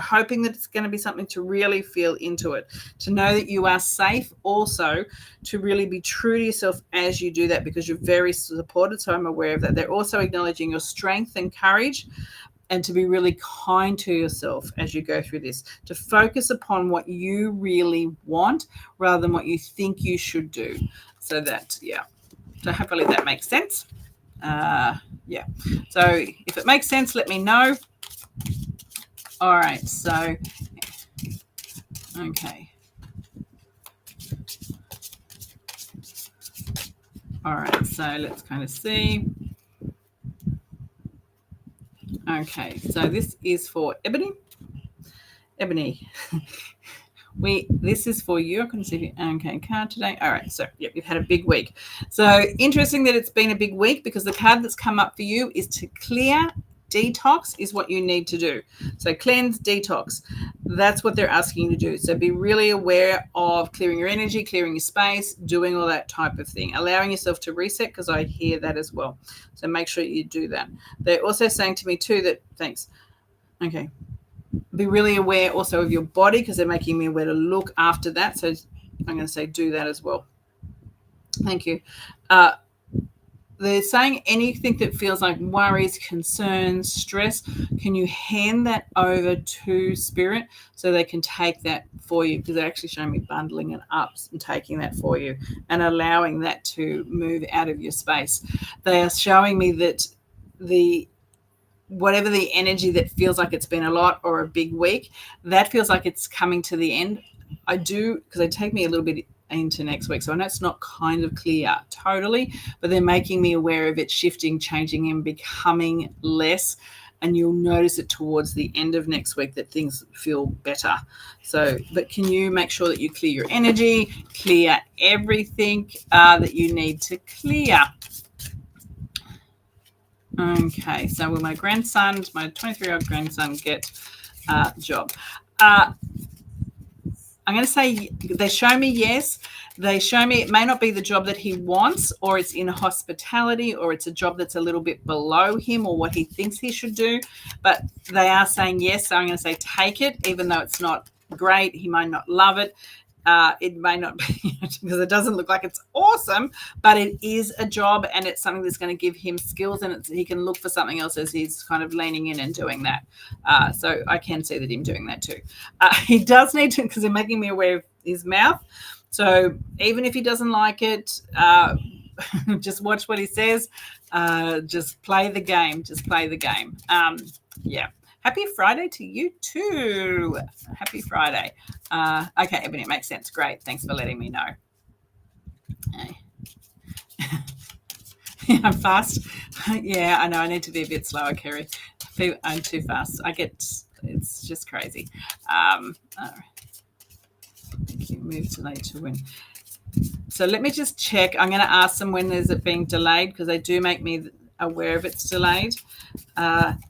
Speaker 1: hoping that it's going to be something, to really feel into it, to know that you are safe, also to really be true to yourself as you do that, because you're very supported. So I'm aware of that. They're also acknowledging your strength and courage, and to be really kind to yourself as you go through this, to focus upon what you really want rather than what you think you should do. So that, so hopefully that makes sense. So if it makes sense, let me know. All right, so, okay. All right, so let's kind of see. Okay, so this is for Ebony. Ebony, this is for you. I couldn't see you. Card today. All right, so you've had a big week. So interesting that it's been a big week, because the card that's come up for you is to clear. Detox is what you need to do. So cleanse, detox. That's what they're asking you to do. So be really aware of clearing your energy, clearing your space, doing all that type of thing, allowing yourself to reset, because I hear that as well. So make sure you do that. They're also saying to me too that, thanks. Okay. Be really aware also of your body, because they're making me aware to look after that. So I'm going to say do that as well. Thank you. They're saying anything that feels like worries, concerns, stress, can you hand that over to Spirit so they can take that for you? Because they're actually showing me bundling it up and taking that for you and allowing that to move out of your space. They are showing me that whatever the energy that feels like it's been a lot or a big week, that feels like it's coming to the end. I do, because they take me a little bit into next week. So I know it's not kind of clear totally, but they're making me aware of it shifting, changing, and becoming less. And you'll notice it towards the end of next week that things feel better. So, but can you make sure that you clear your energy, clear everything that you need to clear? Okay, so will my 23-year-old grandson get a job? I'm going to say they show me yes. They show me it may not be the job that he wants, or it's in hospitality, or it's a job that's a little bit below him or what he thinks he should do. But they are saying yes. So I'm going to say take it, even though it's not great. He might not love it. It may not be because it doesn't look like it's awesome, but it is a job and it's something that's going to give him skills, and he can look for something else as he's kind of leaning in and doing that. So I can see that him doing that too. He does need to, because they're making me aware of his mouth. So even if he doesn't like it, just watch what he says. Just play the game. Just play the game. Yeah. Happy Friday to you too. Happy Friday. Okay, Ebony, it makes sense. Great. Thanks for letting me know. I'm fast. Yeah, I know. I need to be a bit slower, Kerry. I'm too fast. It's just crazy. Thank you. Move to late to win. So let me just check. I'm going to ask them when there's it being delayed, because they do make me aware of it's delayed.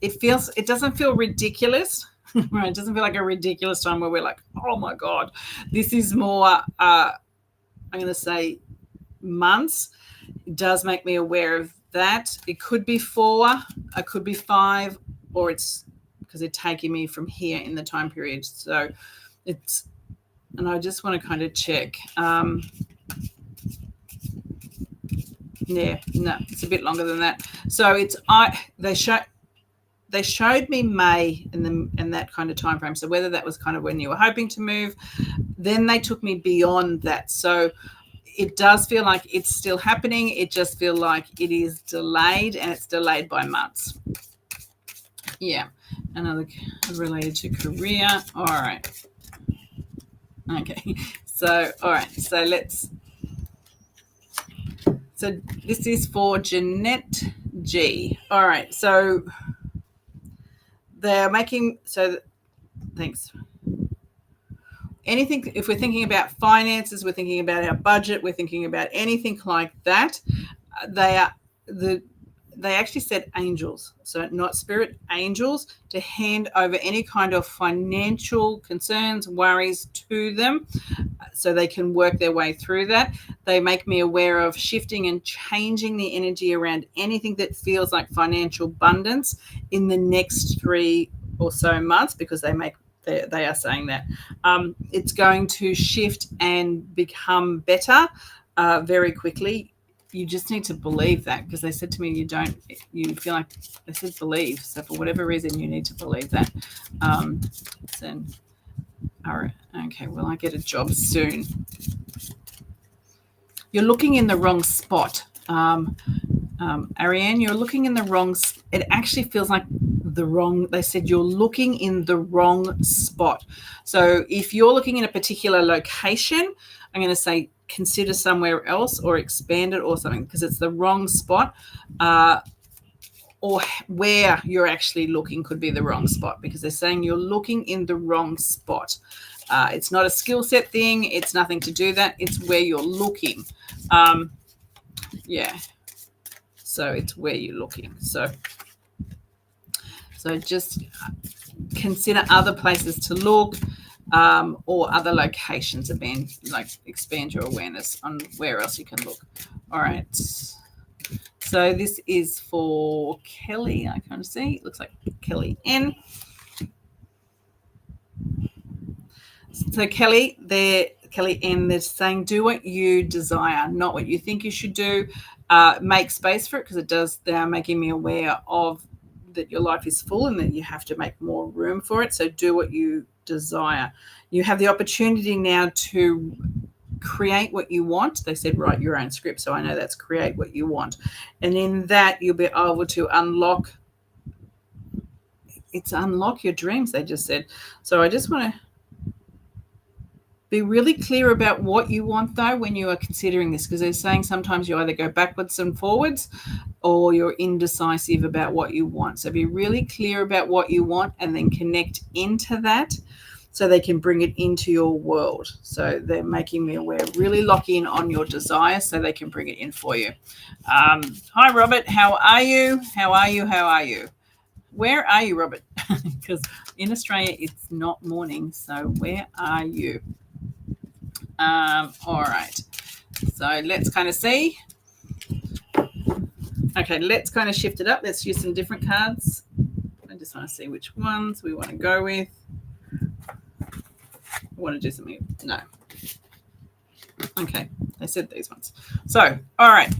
Speaker 1: It doesn't feel ridiculous. Right? It doesn't feel like a ridiculous time where we're like, oh my God. This is more, I'm going to say months. It does make me aware of that. It could be 4, it could be 5, or it's because they're taking me from here in the time period. So and I just want to kind of check. Yeah, no, it's a bit longer than that. So they showed me May in that kind of time frame. So whether that was kind of when you were hoping to move, then they took me beyond that. So it does feel like it's still happening. It just feels like it is delayed, and it's delayed by months. Yeah, another related to career. All right. Okay. So all right. So this is for Jeanette G. All right. So they're making, so thanks. Anything, if we're thinking about finances, we're thinking about our budget, we're thinking about anything like that, they actually said angels, so not spirit, angels, to hand over any kind of financial concerns, worries to them, so they can work their way through that. They make me aware of shifting and changing the energy around anything that feels like financial abundance in the next 3 or so months, because they are saying that it's going to shift and become better very quickly. You just need to believe that, because they said to me, you feel like, they said believe. So for whatever reason, you need to believe that. All right. Okay. Will I get a job soon? You're looking in the wrong spot. Ariane, you're looking in the wrong. It actually feels like they said you're looking in the wrong spot. So if you're looking in a particular location, I'm going to say consider somewhere else or expand it or something, because it's the wrong spot, or where you're actually looking could be the wrong spot, because they're saying you're looking in the wrong spot. It's not a skill set thing. It's nothing to do that. It's where you're looking. Yeah. So it's where you're looking. So just consider other places to look, or other locations, expand your awareness on where else you can look. All right. So this is for Kelly. I kind of see. It looks like Kelly N. So Kelly N, they're saying do what you desire, not what you think you should do. Make space for it, because they are making me aware of that your life is full and that you have to make more room for it. So do what you desire. You have the opportunity now to create what you want. They said write your own script, so I know that's create what you want, and in that you'll be able to unlock your dreams, they just said. So I just want to be really clear about what you want, though, when you are considering this, because they're saying sometimes you either go backwards and forwards, or you're indecisive about what you want. So be really clear about what you want, and then connect into that, so they can bring it into your world. So they're making me aware. Really lock in on your desire so they can bring it in for you. Hi, Robert. How are you? How are you? How are you? Where are you, Robert? Because in Australia, it's not morning. So where are you? All right. So let's kind of see. Okay, let's kind of shift it up. Let's use some different cards. I just want to see which ones we want to go with. I want to do something. No. Okay, they said these ones. So, all right.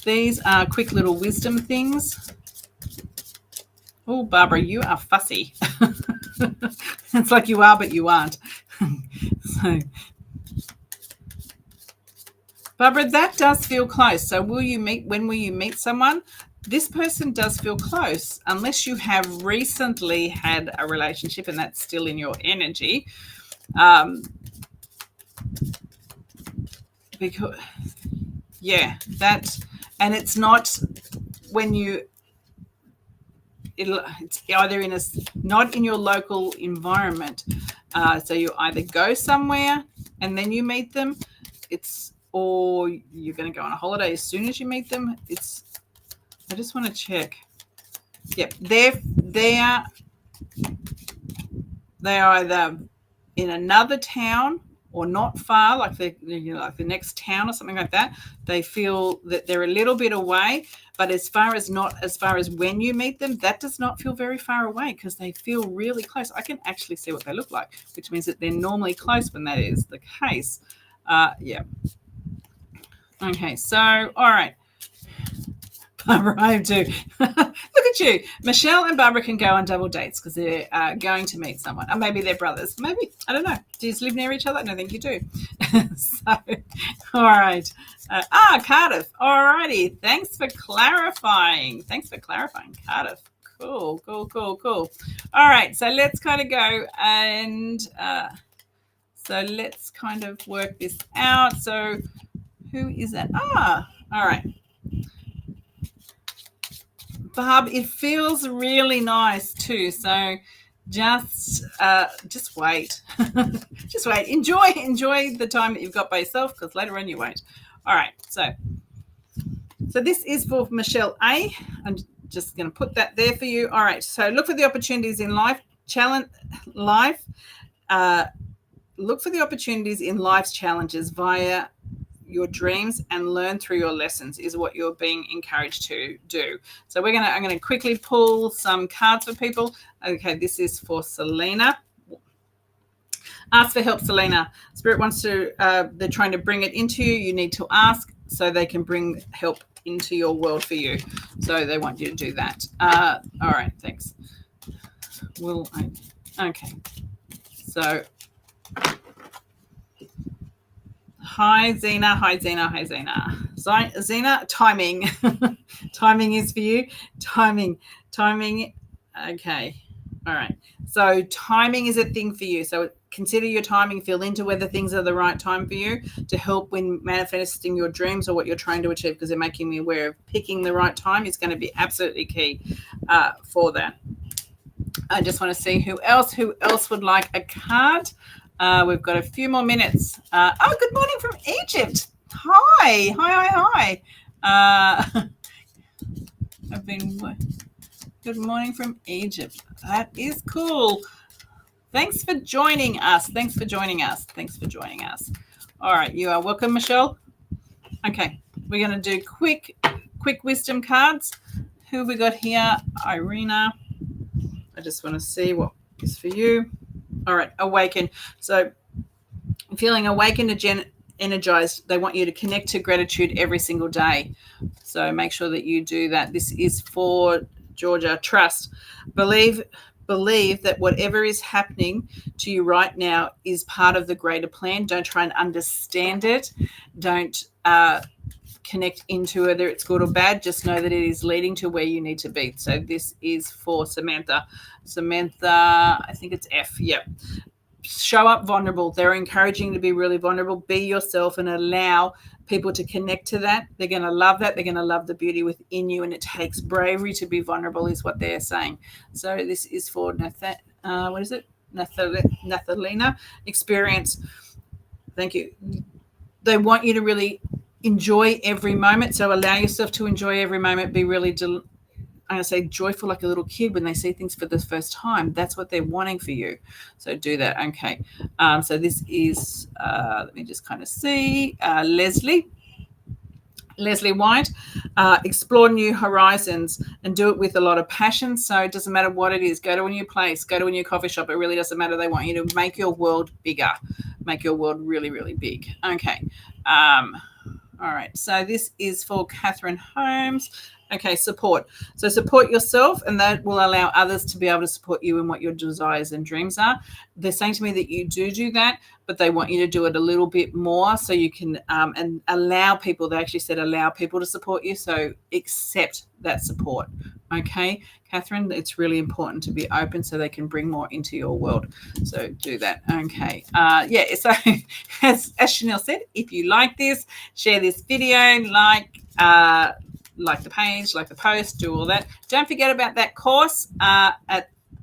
Speaker 1: These are quick little wisdom things. Oh, Barbara, you are fussy. It's like you are, but you aren't. So, Barbara, that does feel close. So when will you meet someone? This person does feel close, unless you have recently had a relationship and that's still in your energy. Because, yeah, and it's not when it's either not in your local environment. So you either go somewhere and then you meet them, or you're going to go on a holiday as soon as you meet them. I just want to check. Yep, they are either in another town or not far, like like the next town or something like that. They feel that they're a little bit away, but as far as when you meet them, that does not feel very far away because they feel really close. I can actually see what they look like, which means that they're normally close when that is the case. Yeah. Okay, so all right. Barbara, I do. Look at you. Michelle and Barbara can go on double dates because they're going to meet someone. Or maybe they're brothers. Maybe. I don't know. Do you live near each other? I don't think you do. So, all right. Cardiff. All righty. Thanks for clarifying. Cardiff. Cool. All right. So let's kind of go and so let's kind of work this out. So who is that? All right. Barb, it feels really nice too. So just wait. Just wait. Enjoy the time that you've got by yourself because later on you won't. All right. So this is for Michelle A. I'm just going to put that there for you. All right. So look for the opportunities in life. Look for the opportunities in life's challenges via your dreams and learn through your lessons is what you're being encouraged to do. So I'm going to quickly pull some cards for people. Okay, this is for Selena. Ask for help, Selena. Spirit wants to, they're trying to bring it into you. You need to ask so they can bring help into your world for you. So they want you to do that. All right, thanks. Okay. So Hi, Zena. Zena, timing. Timing is for you. Timing. Okay. All right. So timing is a thing for you. So consider your timing. Feel into whether things are the right time for you to help when manifesting your dreams or what you're trying to achieve, because they're making me aware of picking the right time is going to be absolutely key for that. I just want to see who else would like a card. We've got a few more minutes. Good morning from Egypt. Hi. Good morning from Egypt. That is cool. Thanks for joining us. All right, you are welcome, Michelle. Okay, we're going to do quick wisdom cards. Who have we got here? Irina. I just want to see what is for you. All right, awaken. So feeling awakened and energized, they want you to connect to gratitude every single day. So make sure that you do that. This is for Georgia. Trust. Believe that whatever is happening to you right now is part of the greater plan. Don't try and understand it. Don't connect into whether it's good or bad. Just know that it is leading to where you need to be. So this is for Samantha. I think it's F. Yep. Show up vulnerable. They're encouraging you to be really vulnerable. Be yourself and allow people to connect to that. They're going to love that. They're going to love the beauty within you, and it takes bravery to be vulnerable is what they're saying. So this is for Nathalina. Experience. Thank you. They want you to really enjoy every moment. So allow yourself to enjoy every moment. Be really I'm going to say joyful like a little kid when they see things for the first time. That's what they're wanting for you. So do that. Okay. So this is, let me just kind of see, Leslie. Leslie White, explore new horizons and do it with a lot of passion. So it doesn't matter what it is. Go to a new place, go to a new coffee shop. It really doesn't matter. They want you to make your world bigger, make your world really, really big. Okay. All right. So this is for Catherine Holmes. Okay, support. So support yourself, and that will allow others to be able to support you in what your desires and dreams are. They're saying to me that you do that, but they want you to do it a little bit more so you can and allow people. They actually said allow people to support you. So accept that support. Okay, Catherine, it's really important to be open so they can bring more into your world. So do that. Okay. Yeah. So as Chanel said, if you like this, share this video, like the page, like the post, do all that. Don't forget about that course at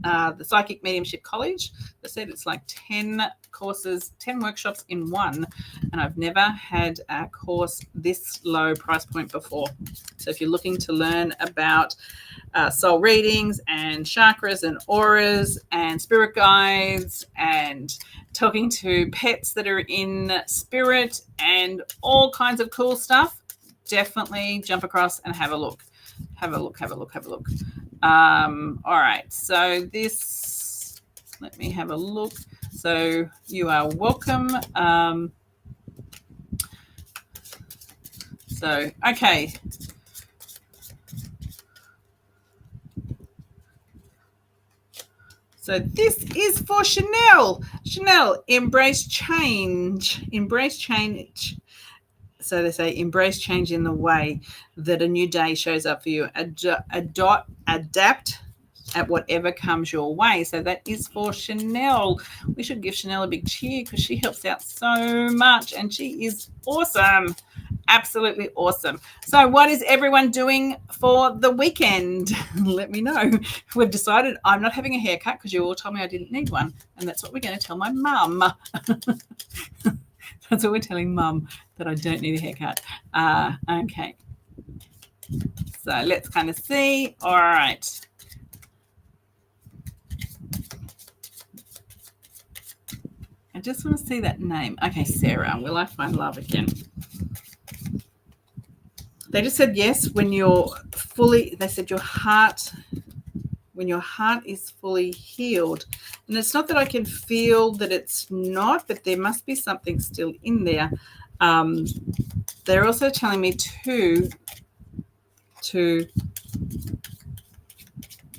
Speaker 1: the Psychic Mediumship College. They said it's like 10 courses, 10 workshops in one, and I've never had a course this low price point before. So if you're looking to learn about soul readings and chakras and auras and spirit guides and talking to pets that are in spirit and all kinds of cool stuff, definitely jump across and have a look. All right. So this, let me have a look. So you are welcome. So, okay. So this is for Chanel. Chanel, embrace change. Embrace change. So they say embrace change in the way that a new day shows up for you. Adapt at whatever comes your way. So that is for Chanel. We should give Chanel a big cheer because she helps out so much and she is awesome. Absolutely awesome. So what is everyone doing for the weekend? Let me know. We've decided I'm not having a haircut because you all told me I didn't need one. And that's what we're going to tell my mum. That's what we're telling Mum, that I don't need a haircut. Okay. So let's kind of see. All right. I just want to see that name. Okay, Sarah. Will I find love again? They just said yes when you're fully, they said your heart, when your heart is fully healed. And it's not that I can feel that it's not, but there must be something still in there. They're also telling me to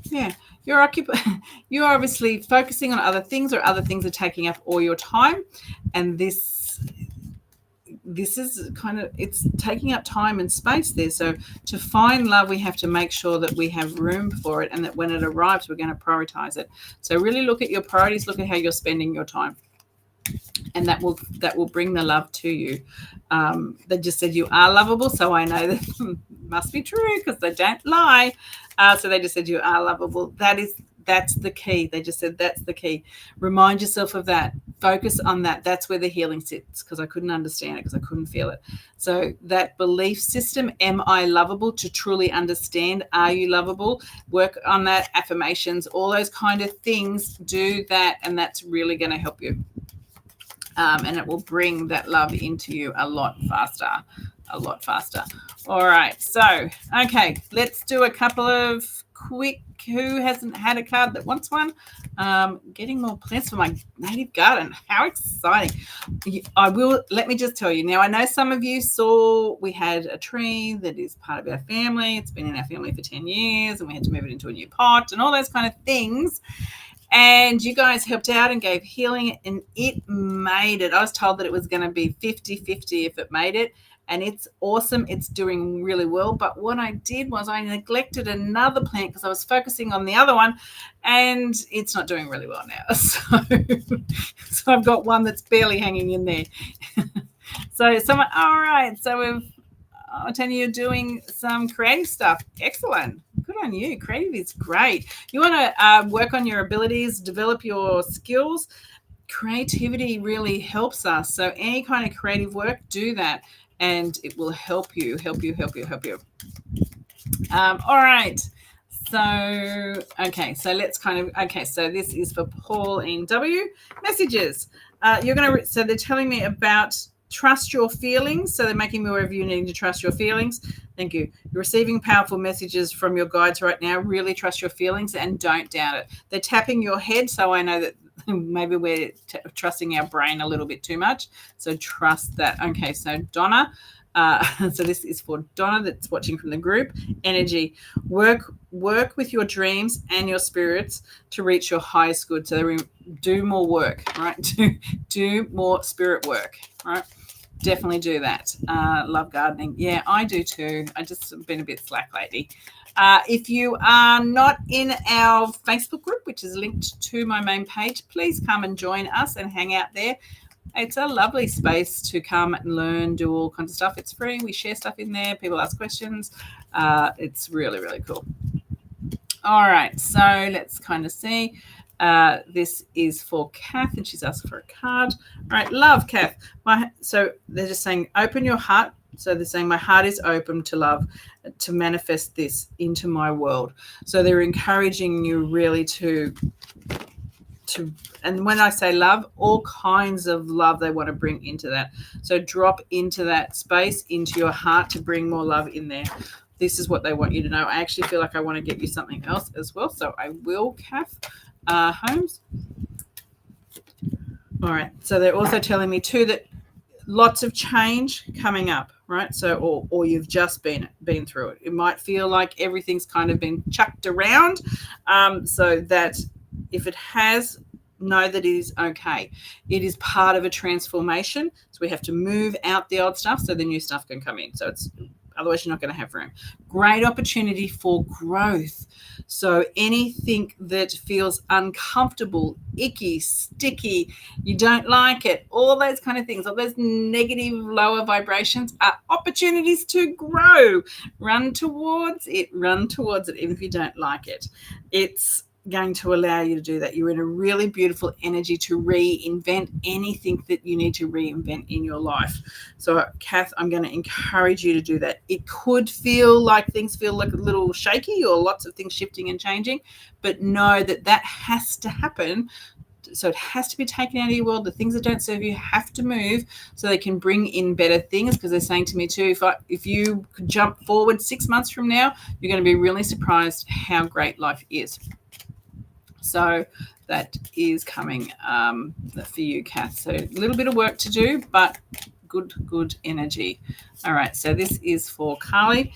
Speaker 1: yeah, you're obviously focusing on other things, or other things are taking up all your time, and this is kind of, it's taking up time and space there. So to find love, we have to make sure that we have room for it, and that when it arrives, we're going to prioritize it. So really look at your priorities, look at how you're spending your time, and that will bring the love to you. They just said you are lovable, so I know that must be true because they don't lie. So they just said you are lovable. That's the key. They just said that's the key. Remind yourself of that. Focus on that. That's where the healing sits, because I couldn't understand it, because I couldn't feel it. So that belief system, am I lovable, to truly understand, are you lovable? Work on that, affirmations, all those kind of things. Do that, and that's really going to help you. And it will bring that love into you a lot faster. All right. So, okay, let's do a couple of quick, who hasn't had a card that wants one? Getting more plants for my native garden. How exciting. Let me just tell you. Now, I know some of you saw we had a tree that is part of our family. It's been in our family for 10 years, and we had to move it into a new pot and all those kind of things. And you guys helped out and gave healing, and it made it. I was told that it was going to be 50-50 if it made it, and it's awesome. It's doing really well. But what I did was I neglected another plant because I was focusing on the other one, and it's not doing really well now. So I've got one that's barely hanging in there. So someone, all right. So I'll tell you, you're doing some creative stuff. Excellent. Good on you. Creative is great. You want to work on your abilities, develop your skills. Creativity really helps us. So any kind of creative work, do that, and it will help you. All right. So, okay. So let's so this is for Pauline W. Messages. So they're telling me about trust your feelings. So they're making me aware of you needing to trust your feelings. Thank you. You're receiving powerful messages from your guides right now. Really trust your feelings and don't doubt it. They're tapping your head, so I know that maybe we're trusting our brain a little bit too much. So trust that. Okay, so Donna, so this is for Donna that's watching from the group. Energy. Work with your dreams and your spirits to reach your highest good. So do more work, right? Do more spirit work, right? Definitely do that. Love gardening. Yeah, I do too. I just have been a bit slack lately. If you are not in our Facebook group, which is linked to my main page, please come and join us and hang out there. It's a lovely space to come and learn, do all kinds of stuff. It's free. We share stuff in there. People ask questions. It's really, really cool. All right, so let's kind of see. This is for Kath, and she's asked for a card. All right, love, Kath. So they're just saying, open your heart. So they're saying, my heart is open to love, to manifest this into my world. So they're encouraging you really to, and when I say love, all kinds of love they want to bring into that. So drop into that space, into your heart, to bring more love in there. This is what they want you to know. I actually feel like I want to get you something else as well. So I will, Kath Holmes. All right. So they're also telling me too that lots of change coming up, right? So, or you've just been through it. It might feel like everything's kind of been chucked around. So that if it has, know that it is okay. It is part of a transformation. So we have to move out the old stuff so the new stuff can come in. So it's, otherwise you're not going to have room. Great opportunity for growth. So anything that feels uncomfortable, icky, sticky, you don't like it, all those kind of things, all those negative, lower vibrations are opportunities to grow. Run towards it, even if you don't like it. It's going to allow you to do that. You're in a really beautiful energy to reinvent anything that you need to reinvent in your life. So, Kath, I'm going to encourage you to do that. It could feel like things feel like a little shaky or lots of things shifting and changing, but know that that has to happen. So it has to be taken out of your world. The things that don't serve you have to move so they can bring in better things, because they're saying to me too, if you could jump forward 6 months from now, you're going to be really surprised how great life is. So that is coming for you, Kath. So a little bit of work to do, but good energy. All right, so this is for Carly.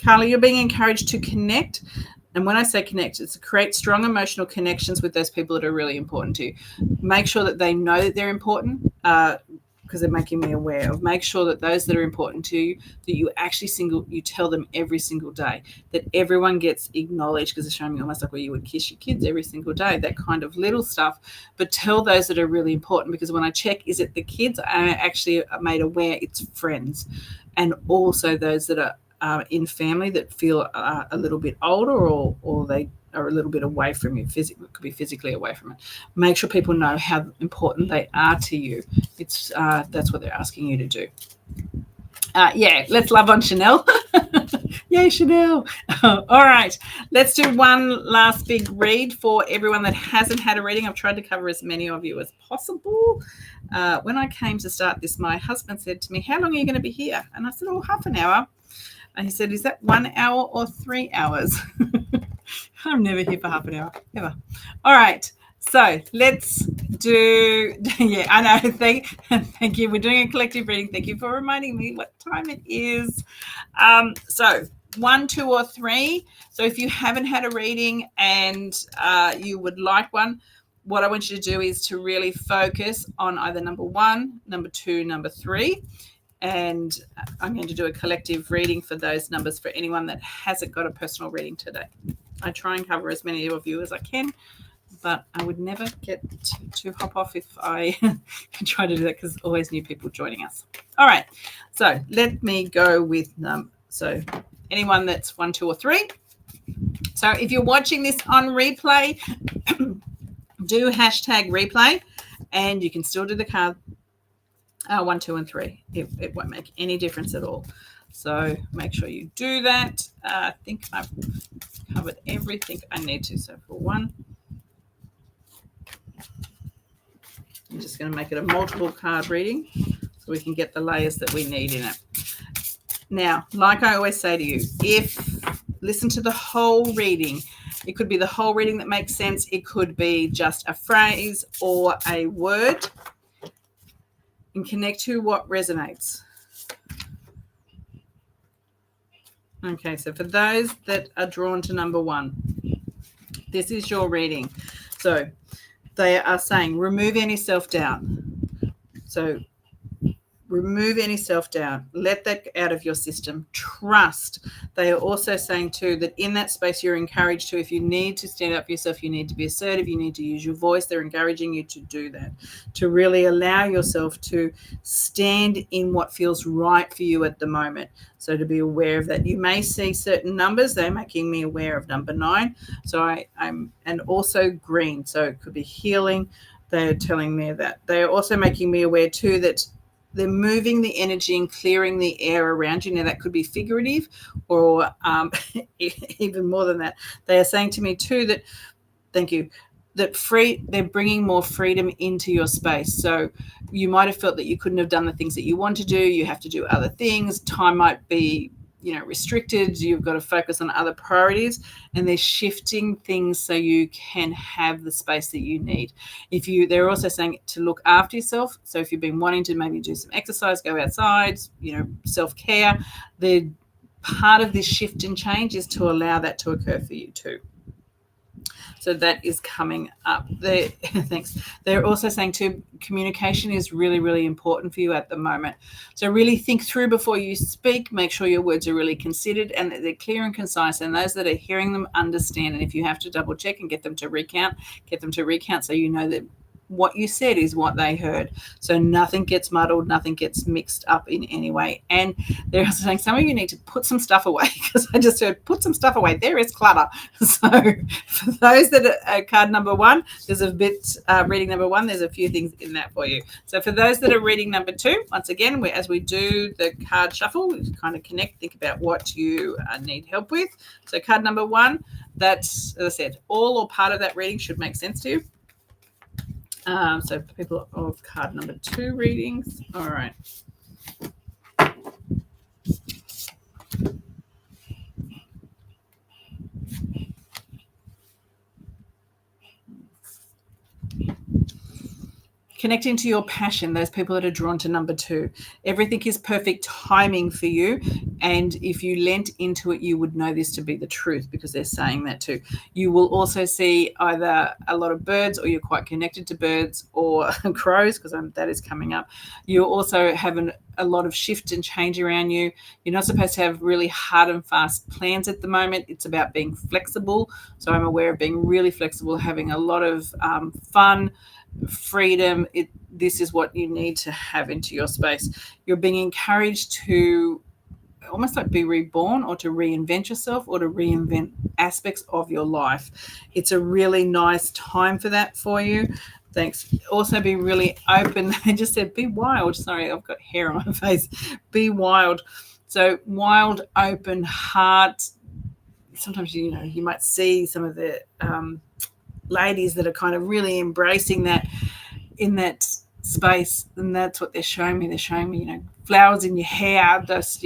Speaker 1: Carly, you're being encouraged to connect. And when I say connect, it's to create strong emotional connections with those people that are really important to you. Make sure that they know that they're important, because they're making me aware of. Make sure that those that are important to you, that you actually you tell them every single day, that everyone gets acknowledged, because it's showing me almost like where you would kiss your kids every single day, that kind of little stuff. But tell those that are really important, because when I check, is it the kids? I actually made aware it's friends, and also those that are in family that feel a little bit older, or they are a little bit away from you, could be physically away from it. Make sure people know how important they are to you. It's that's what they're asking you to do. Yeah, let's love on Chanel. Yay, Chanel. All right, let's do one last big read for everyone that hasn't had a reading. I've tried to cover as many of you as possible. When I came to start this, my husband said to me, how long are you going to be here? And I said, oh, half an hour. And he said, is that 1 hour or 3 hours? I'm never here for half an hour, ever. All right, so let's do, yeah, I know, thank you. We're doing a collective reading. Thank you for reminding me what time it is. So 1, 2, or 3. So if you haven't had a reading and you would like one, what I want you to do is to really focus on either number 1, number 2, number 3. And I'm going to do a collective reading for those numbers for anyone that hasn't got a personal reading today. I try and cover as many of you as I can, but I would never get to hop off if I try to do that, because always new people joining us. All right, so let me go with so anyone that's 1, 2, or 3. So if you're watching this on replay, do hashtag replay, and you can still do the card. 1, 2, and 3. It won't make any difference at all. So make sure you do that. I think I've covered everything I need to. So for 1, just going to make it a multiple card reading so we can get the layers that we need in it. Now, like I always say to you, listen to the whole reading. It could be the whole reading that makes sense. It could be just a phrase or a word, and connect to what resonates. Okay, so for those that are drawn to number 1, this is your reading. So they are saying remove any self-doubt. So remove any self-doubt. Let that out of your system. Trust. They are also saying too that in that space you're encouraged to, if you need to stand up for yourself, you need to be assertive, you need to use your voice. They're encouraging you to do that, to really allow yourself to stand in what feels right for you at the moment. So to be aware of that. You may see certain numbers. They're making me aware of number 9. So and also green. So it could be healing. They're telling me that. They're also making me aware too that they're moving the energy and clearing the air around you. Now, that could be figurative or even more than that. They are saying to me too that, thank you, that they're bringing more freedom into your space. So you might have felt that you couldn't have done the things that you want to do. You have to do other things. Time might be, restricted. You've got to focus on other priorities, and they're shifting things so you can have the space that you need. They're also saying to look after yourself. So if you've been wanting to maybe do some exercise, go outside, self-care, part of this shift and change is to allow that to occur for you too. So that is coming up there. Thanks. They're also saying too, communication is really, really important for you at the moment. So really think through before you speak. Make sure your words are really considered and that they're clear and concise. And those that are hearing them understand. And if you have to double check and get them to recount so you know that what you said is what they heard. So nothing gets muddled, nothing gets mixed up in any way. And they're also saying some of you need to put some stuff away, because I just heard put some stuff away. There is clutter. So for those that are card number 1, there's a bit reading number 1, there's a few things in that for you. So for those that are reading number 2, once again, as we do the card shuffle, we kind of connect, think about what you need help with. So card number 1, that's, as I said, all or part of that reading should make sense to you. So for people of card number 2 readings, all right. Connecting to your passion, those people that are drawn to number 2. Everything is perfect timing for you. And if you lent into it, you would know this to be the truth, because they're saying that too. You will also see either a lot of birds, or you're quite connected to birds, or crows, because that is coming up. You also have a lot of shift and change around you. You're not supposed to have really hard and fast plans at the moment. It's about being flexible. So I'm aware of being really flexible, having a lot of fun, freedom. This is what you need to have into your space. You're being encouraged to almost like be reborn, or to reinvent yourself, or to reinvent aspects of your life. It's a really nice time for that for you. Thanks. Also be really open. I just said be wild. Sorry, I've got hair on my face. Be wild. So wild, open heart. Sometimes you might see some of the ladies that are kind of really embracing that in that space, and that's what they're showing me. They're showing me, flowers in your hair, just,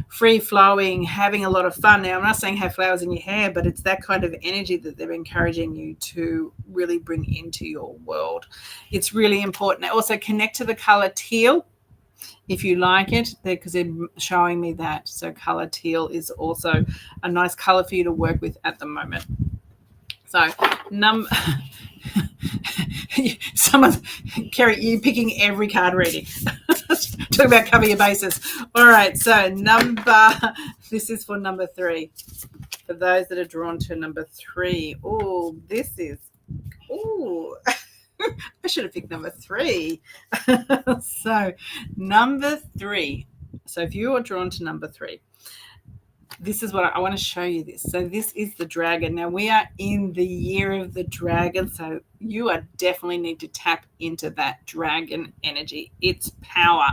Speaker 1: free flowing, having a lot of fun. Now, I'm not saying have flowers in your hair, but it's that kind of energy that they're encouraging you to really bring into your world. It's really important. Also connect to the color teal if you like it, because they're showing me that. So color teal is also a nice color for you to work with at the moment. So Kerry, you picking every card reading. Talk about cover your bases. All right, so this is for number 3. For those that are drawn to number 3. Oh, I should have picked number 3. So number 3. So if you are drawn to number 3, this is what I want to show you this. So this is the dragon. Now we are in the year of the dragon. So you definitely need to tap into that dragon energy. It's power.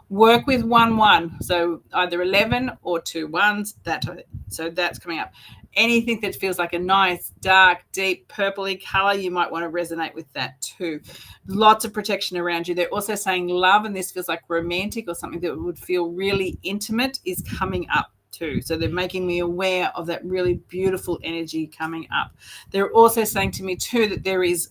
Speaker 1: Work with 1-1. So either 11 or 2 1s. So that's coming up. anything that feels like a nice, dark, deep, purpley color, you might want to resonate with that too. Lots of protection around you. They're also saying love, and this feels like romantic or something that would feel really intimate, is coming up too. So they're making me aware of that really beautiful energy coming up. They're also saying to me too that there is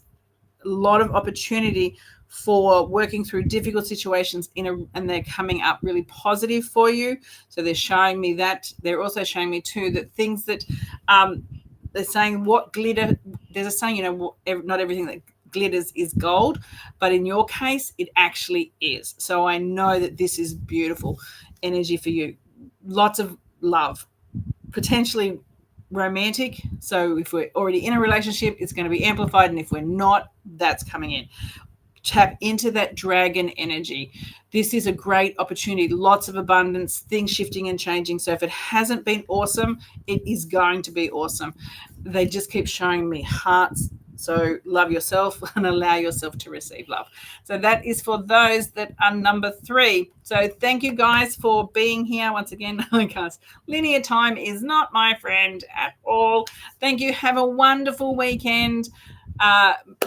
Speaker 1: a lot of opportunity for working through difficult situations and they're coming up really positive for you. So they're showing me that. They're also showing me too that things that they're saying what glitter, there's a saying, not everything that glitters is gold, but in your case it actually is. So I know that this is beautiful energy for you. Lots of love, potentially romantic. So if we're already in a relationship, it's going to be amplified, and if we're not, that's coming in. Tap into that dragon energy. This is a great opportunity. Lots of abundance, things shifting and changing. So if it hasn't been awesome, it is going to be awesome. They just keep showing me hearts. So love yourself and allow yourself to receive love. So that is for those that are number 3. So thank you guys for being here. Once again, guys, linear time is not my friend at all. Thank you. Have a wonderful weekend.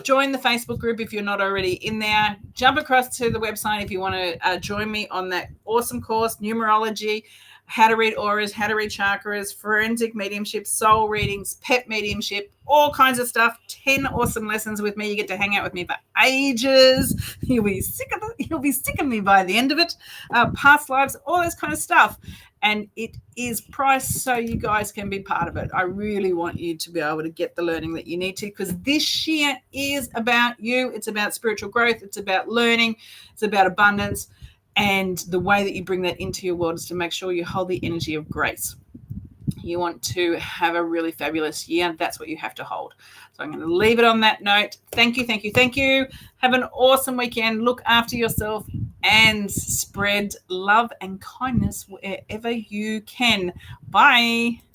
Speaker 1: Join the Facebook group if you're not already in there. Jump across to the website if you want to join me on that awesome course, numerology, how to read auras, how to read chakras, forensic mediumship, soul readings, pet mediumship, all kinds of stuff. 10 awesome lessons with me. You get to hang out with me for ages. You'll be sick of me by the end of it. Past lives, all this kind of stuff. And it is priced so you guys can be part of it. I really want you to be able to get the learning that you need to, because this year is about you. It's about spiritual growth. It's about learning. It's about abundance. And the way that you bring that into your world is to make sure you hold the energy of grace. You want to have a really fabulous year. That's what you have to hold. So I'm going to leave it on that note. Thank you, thank you, thank you. Have an awesome weekend. Look after yourself and spread love and kindness wherever you can. Bye.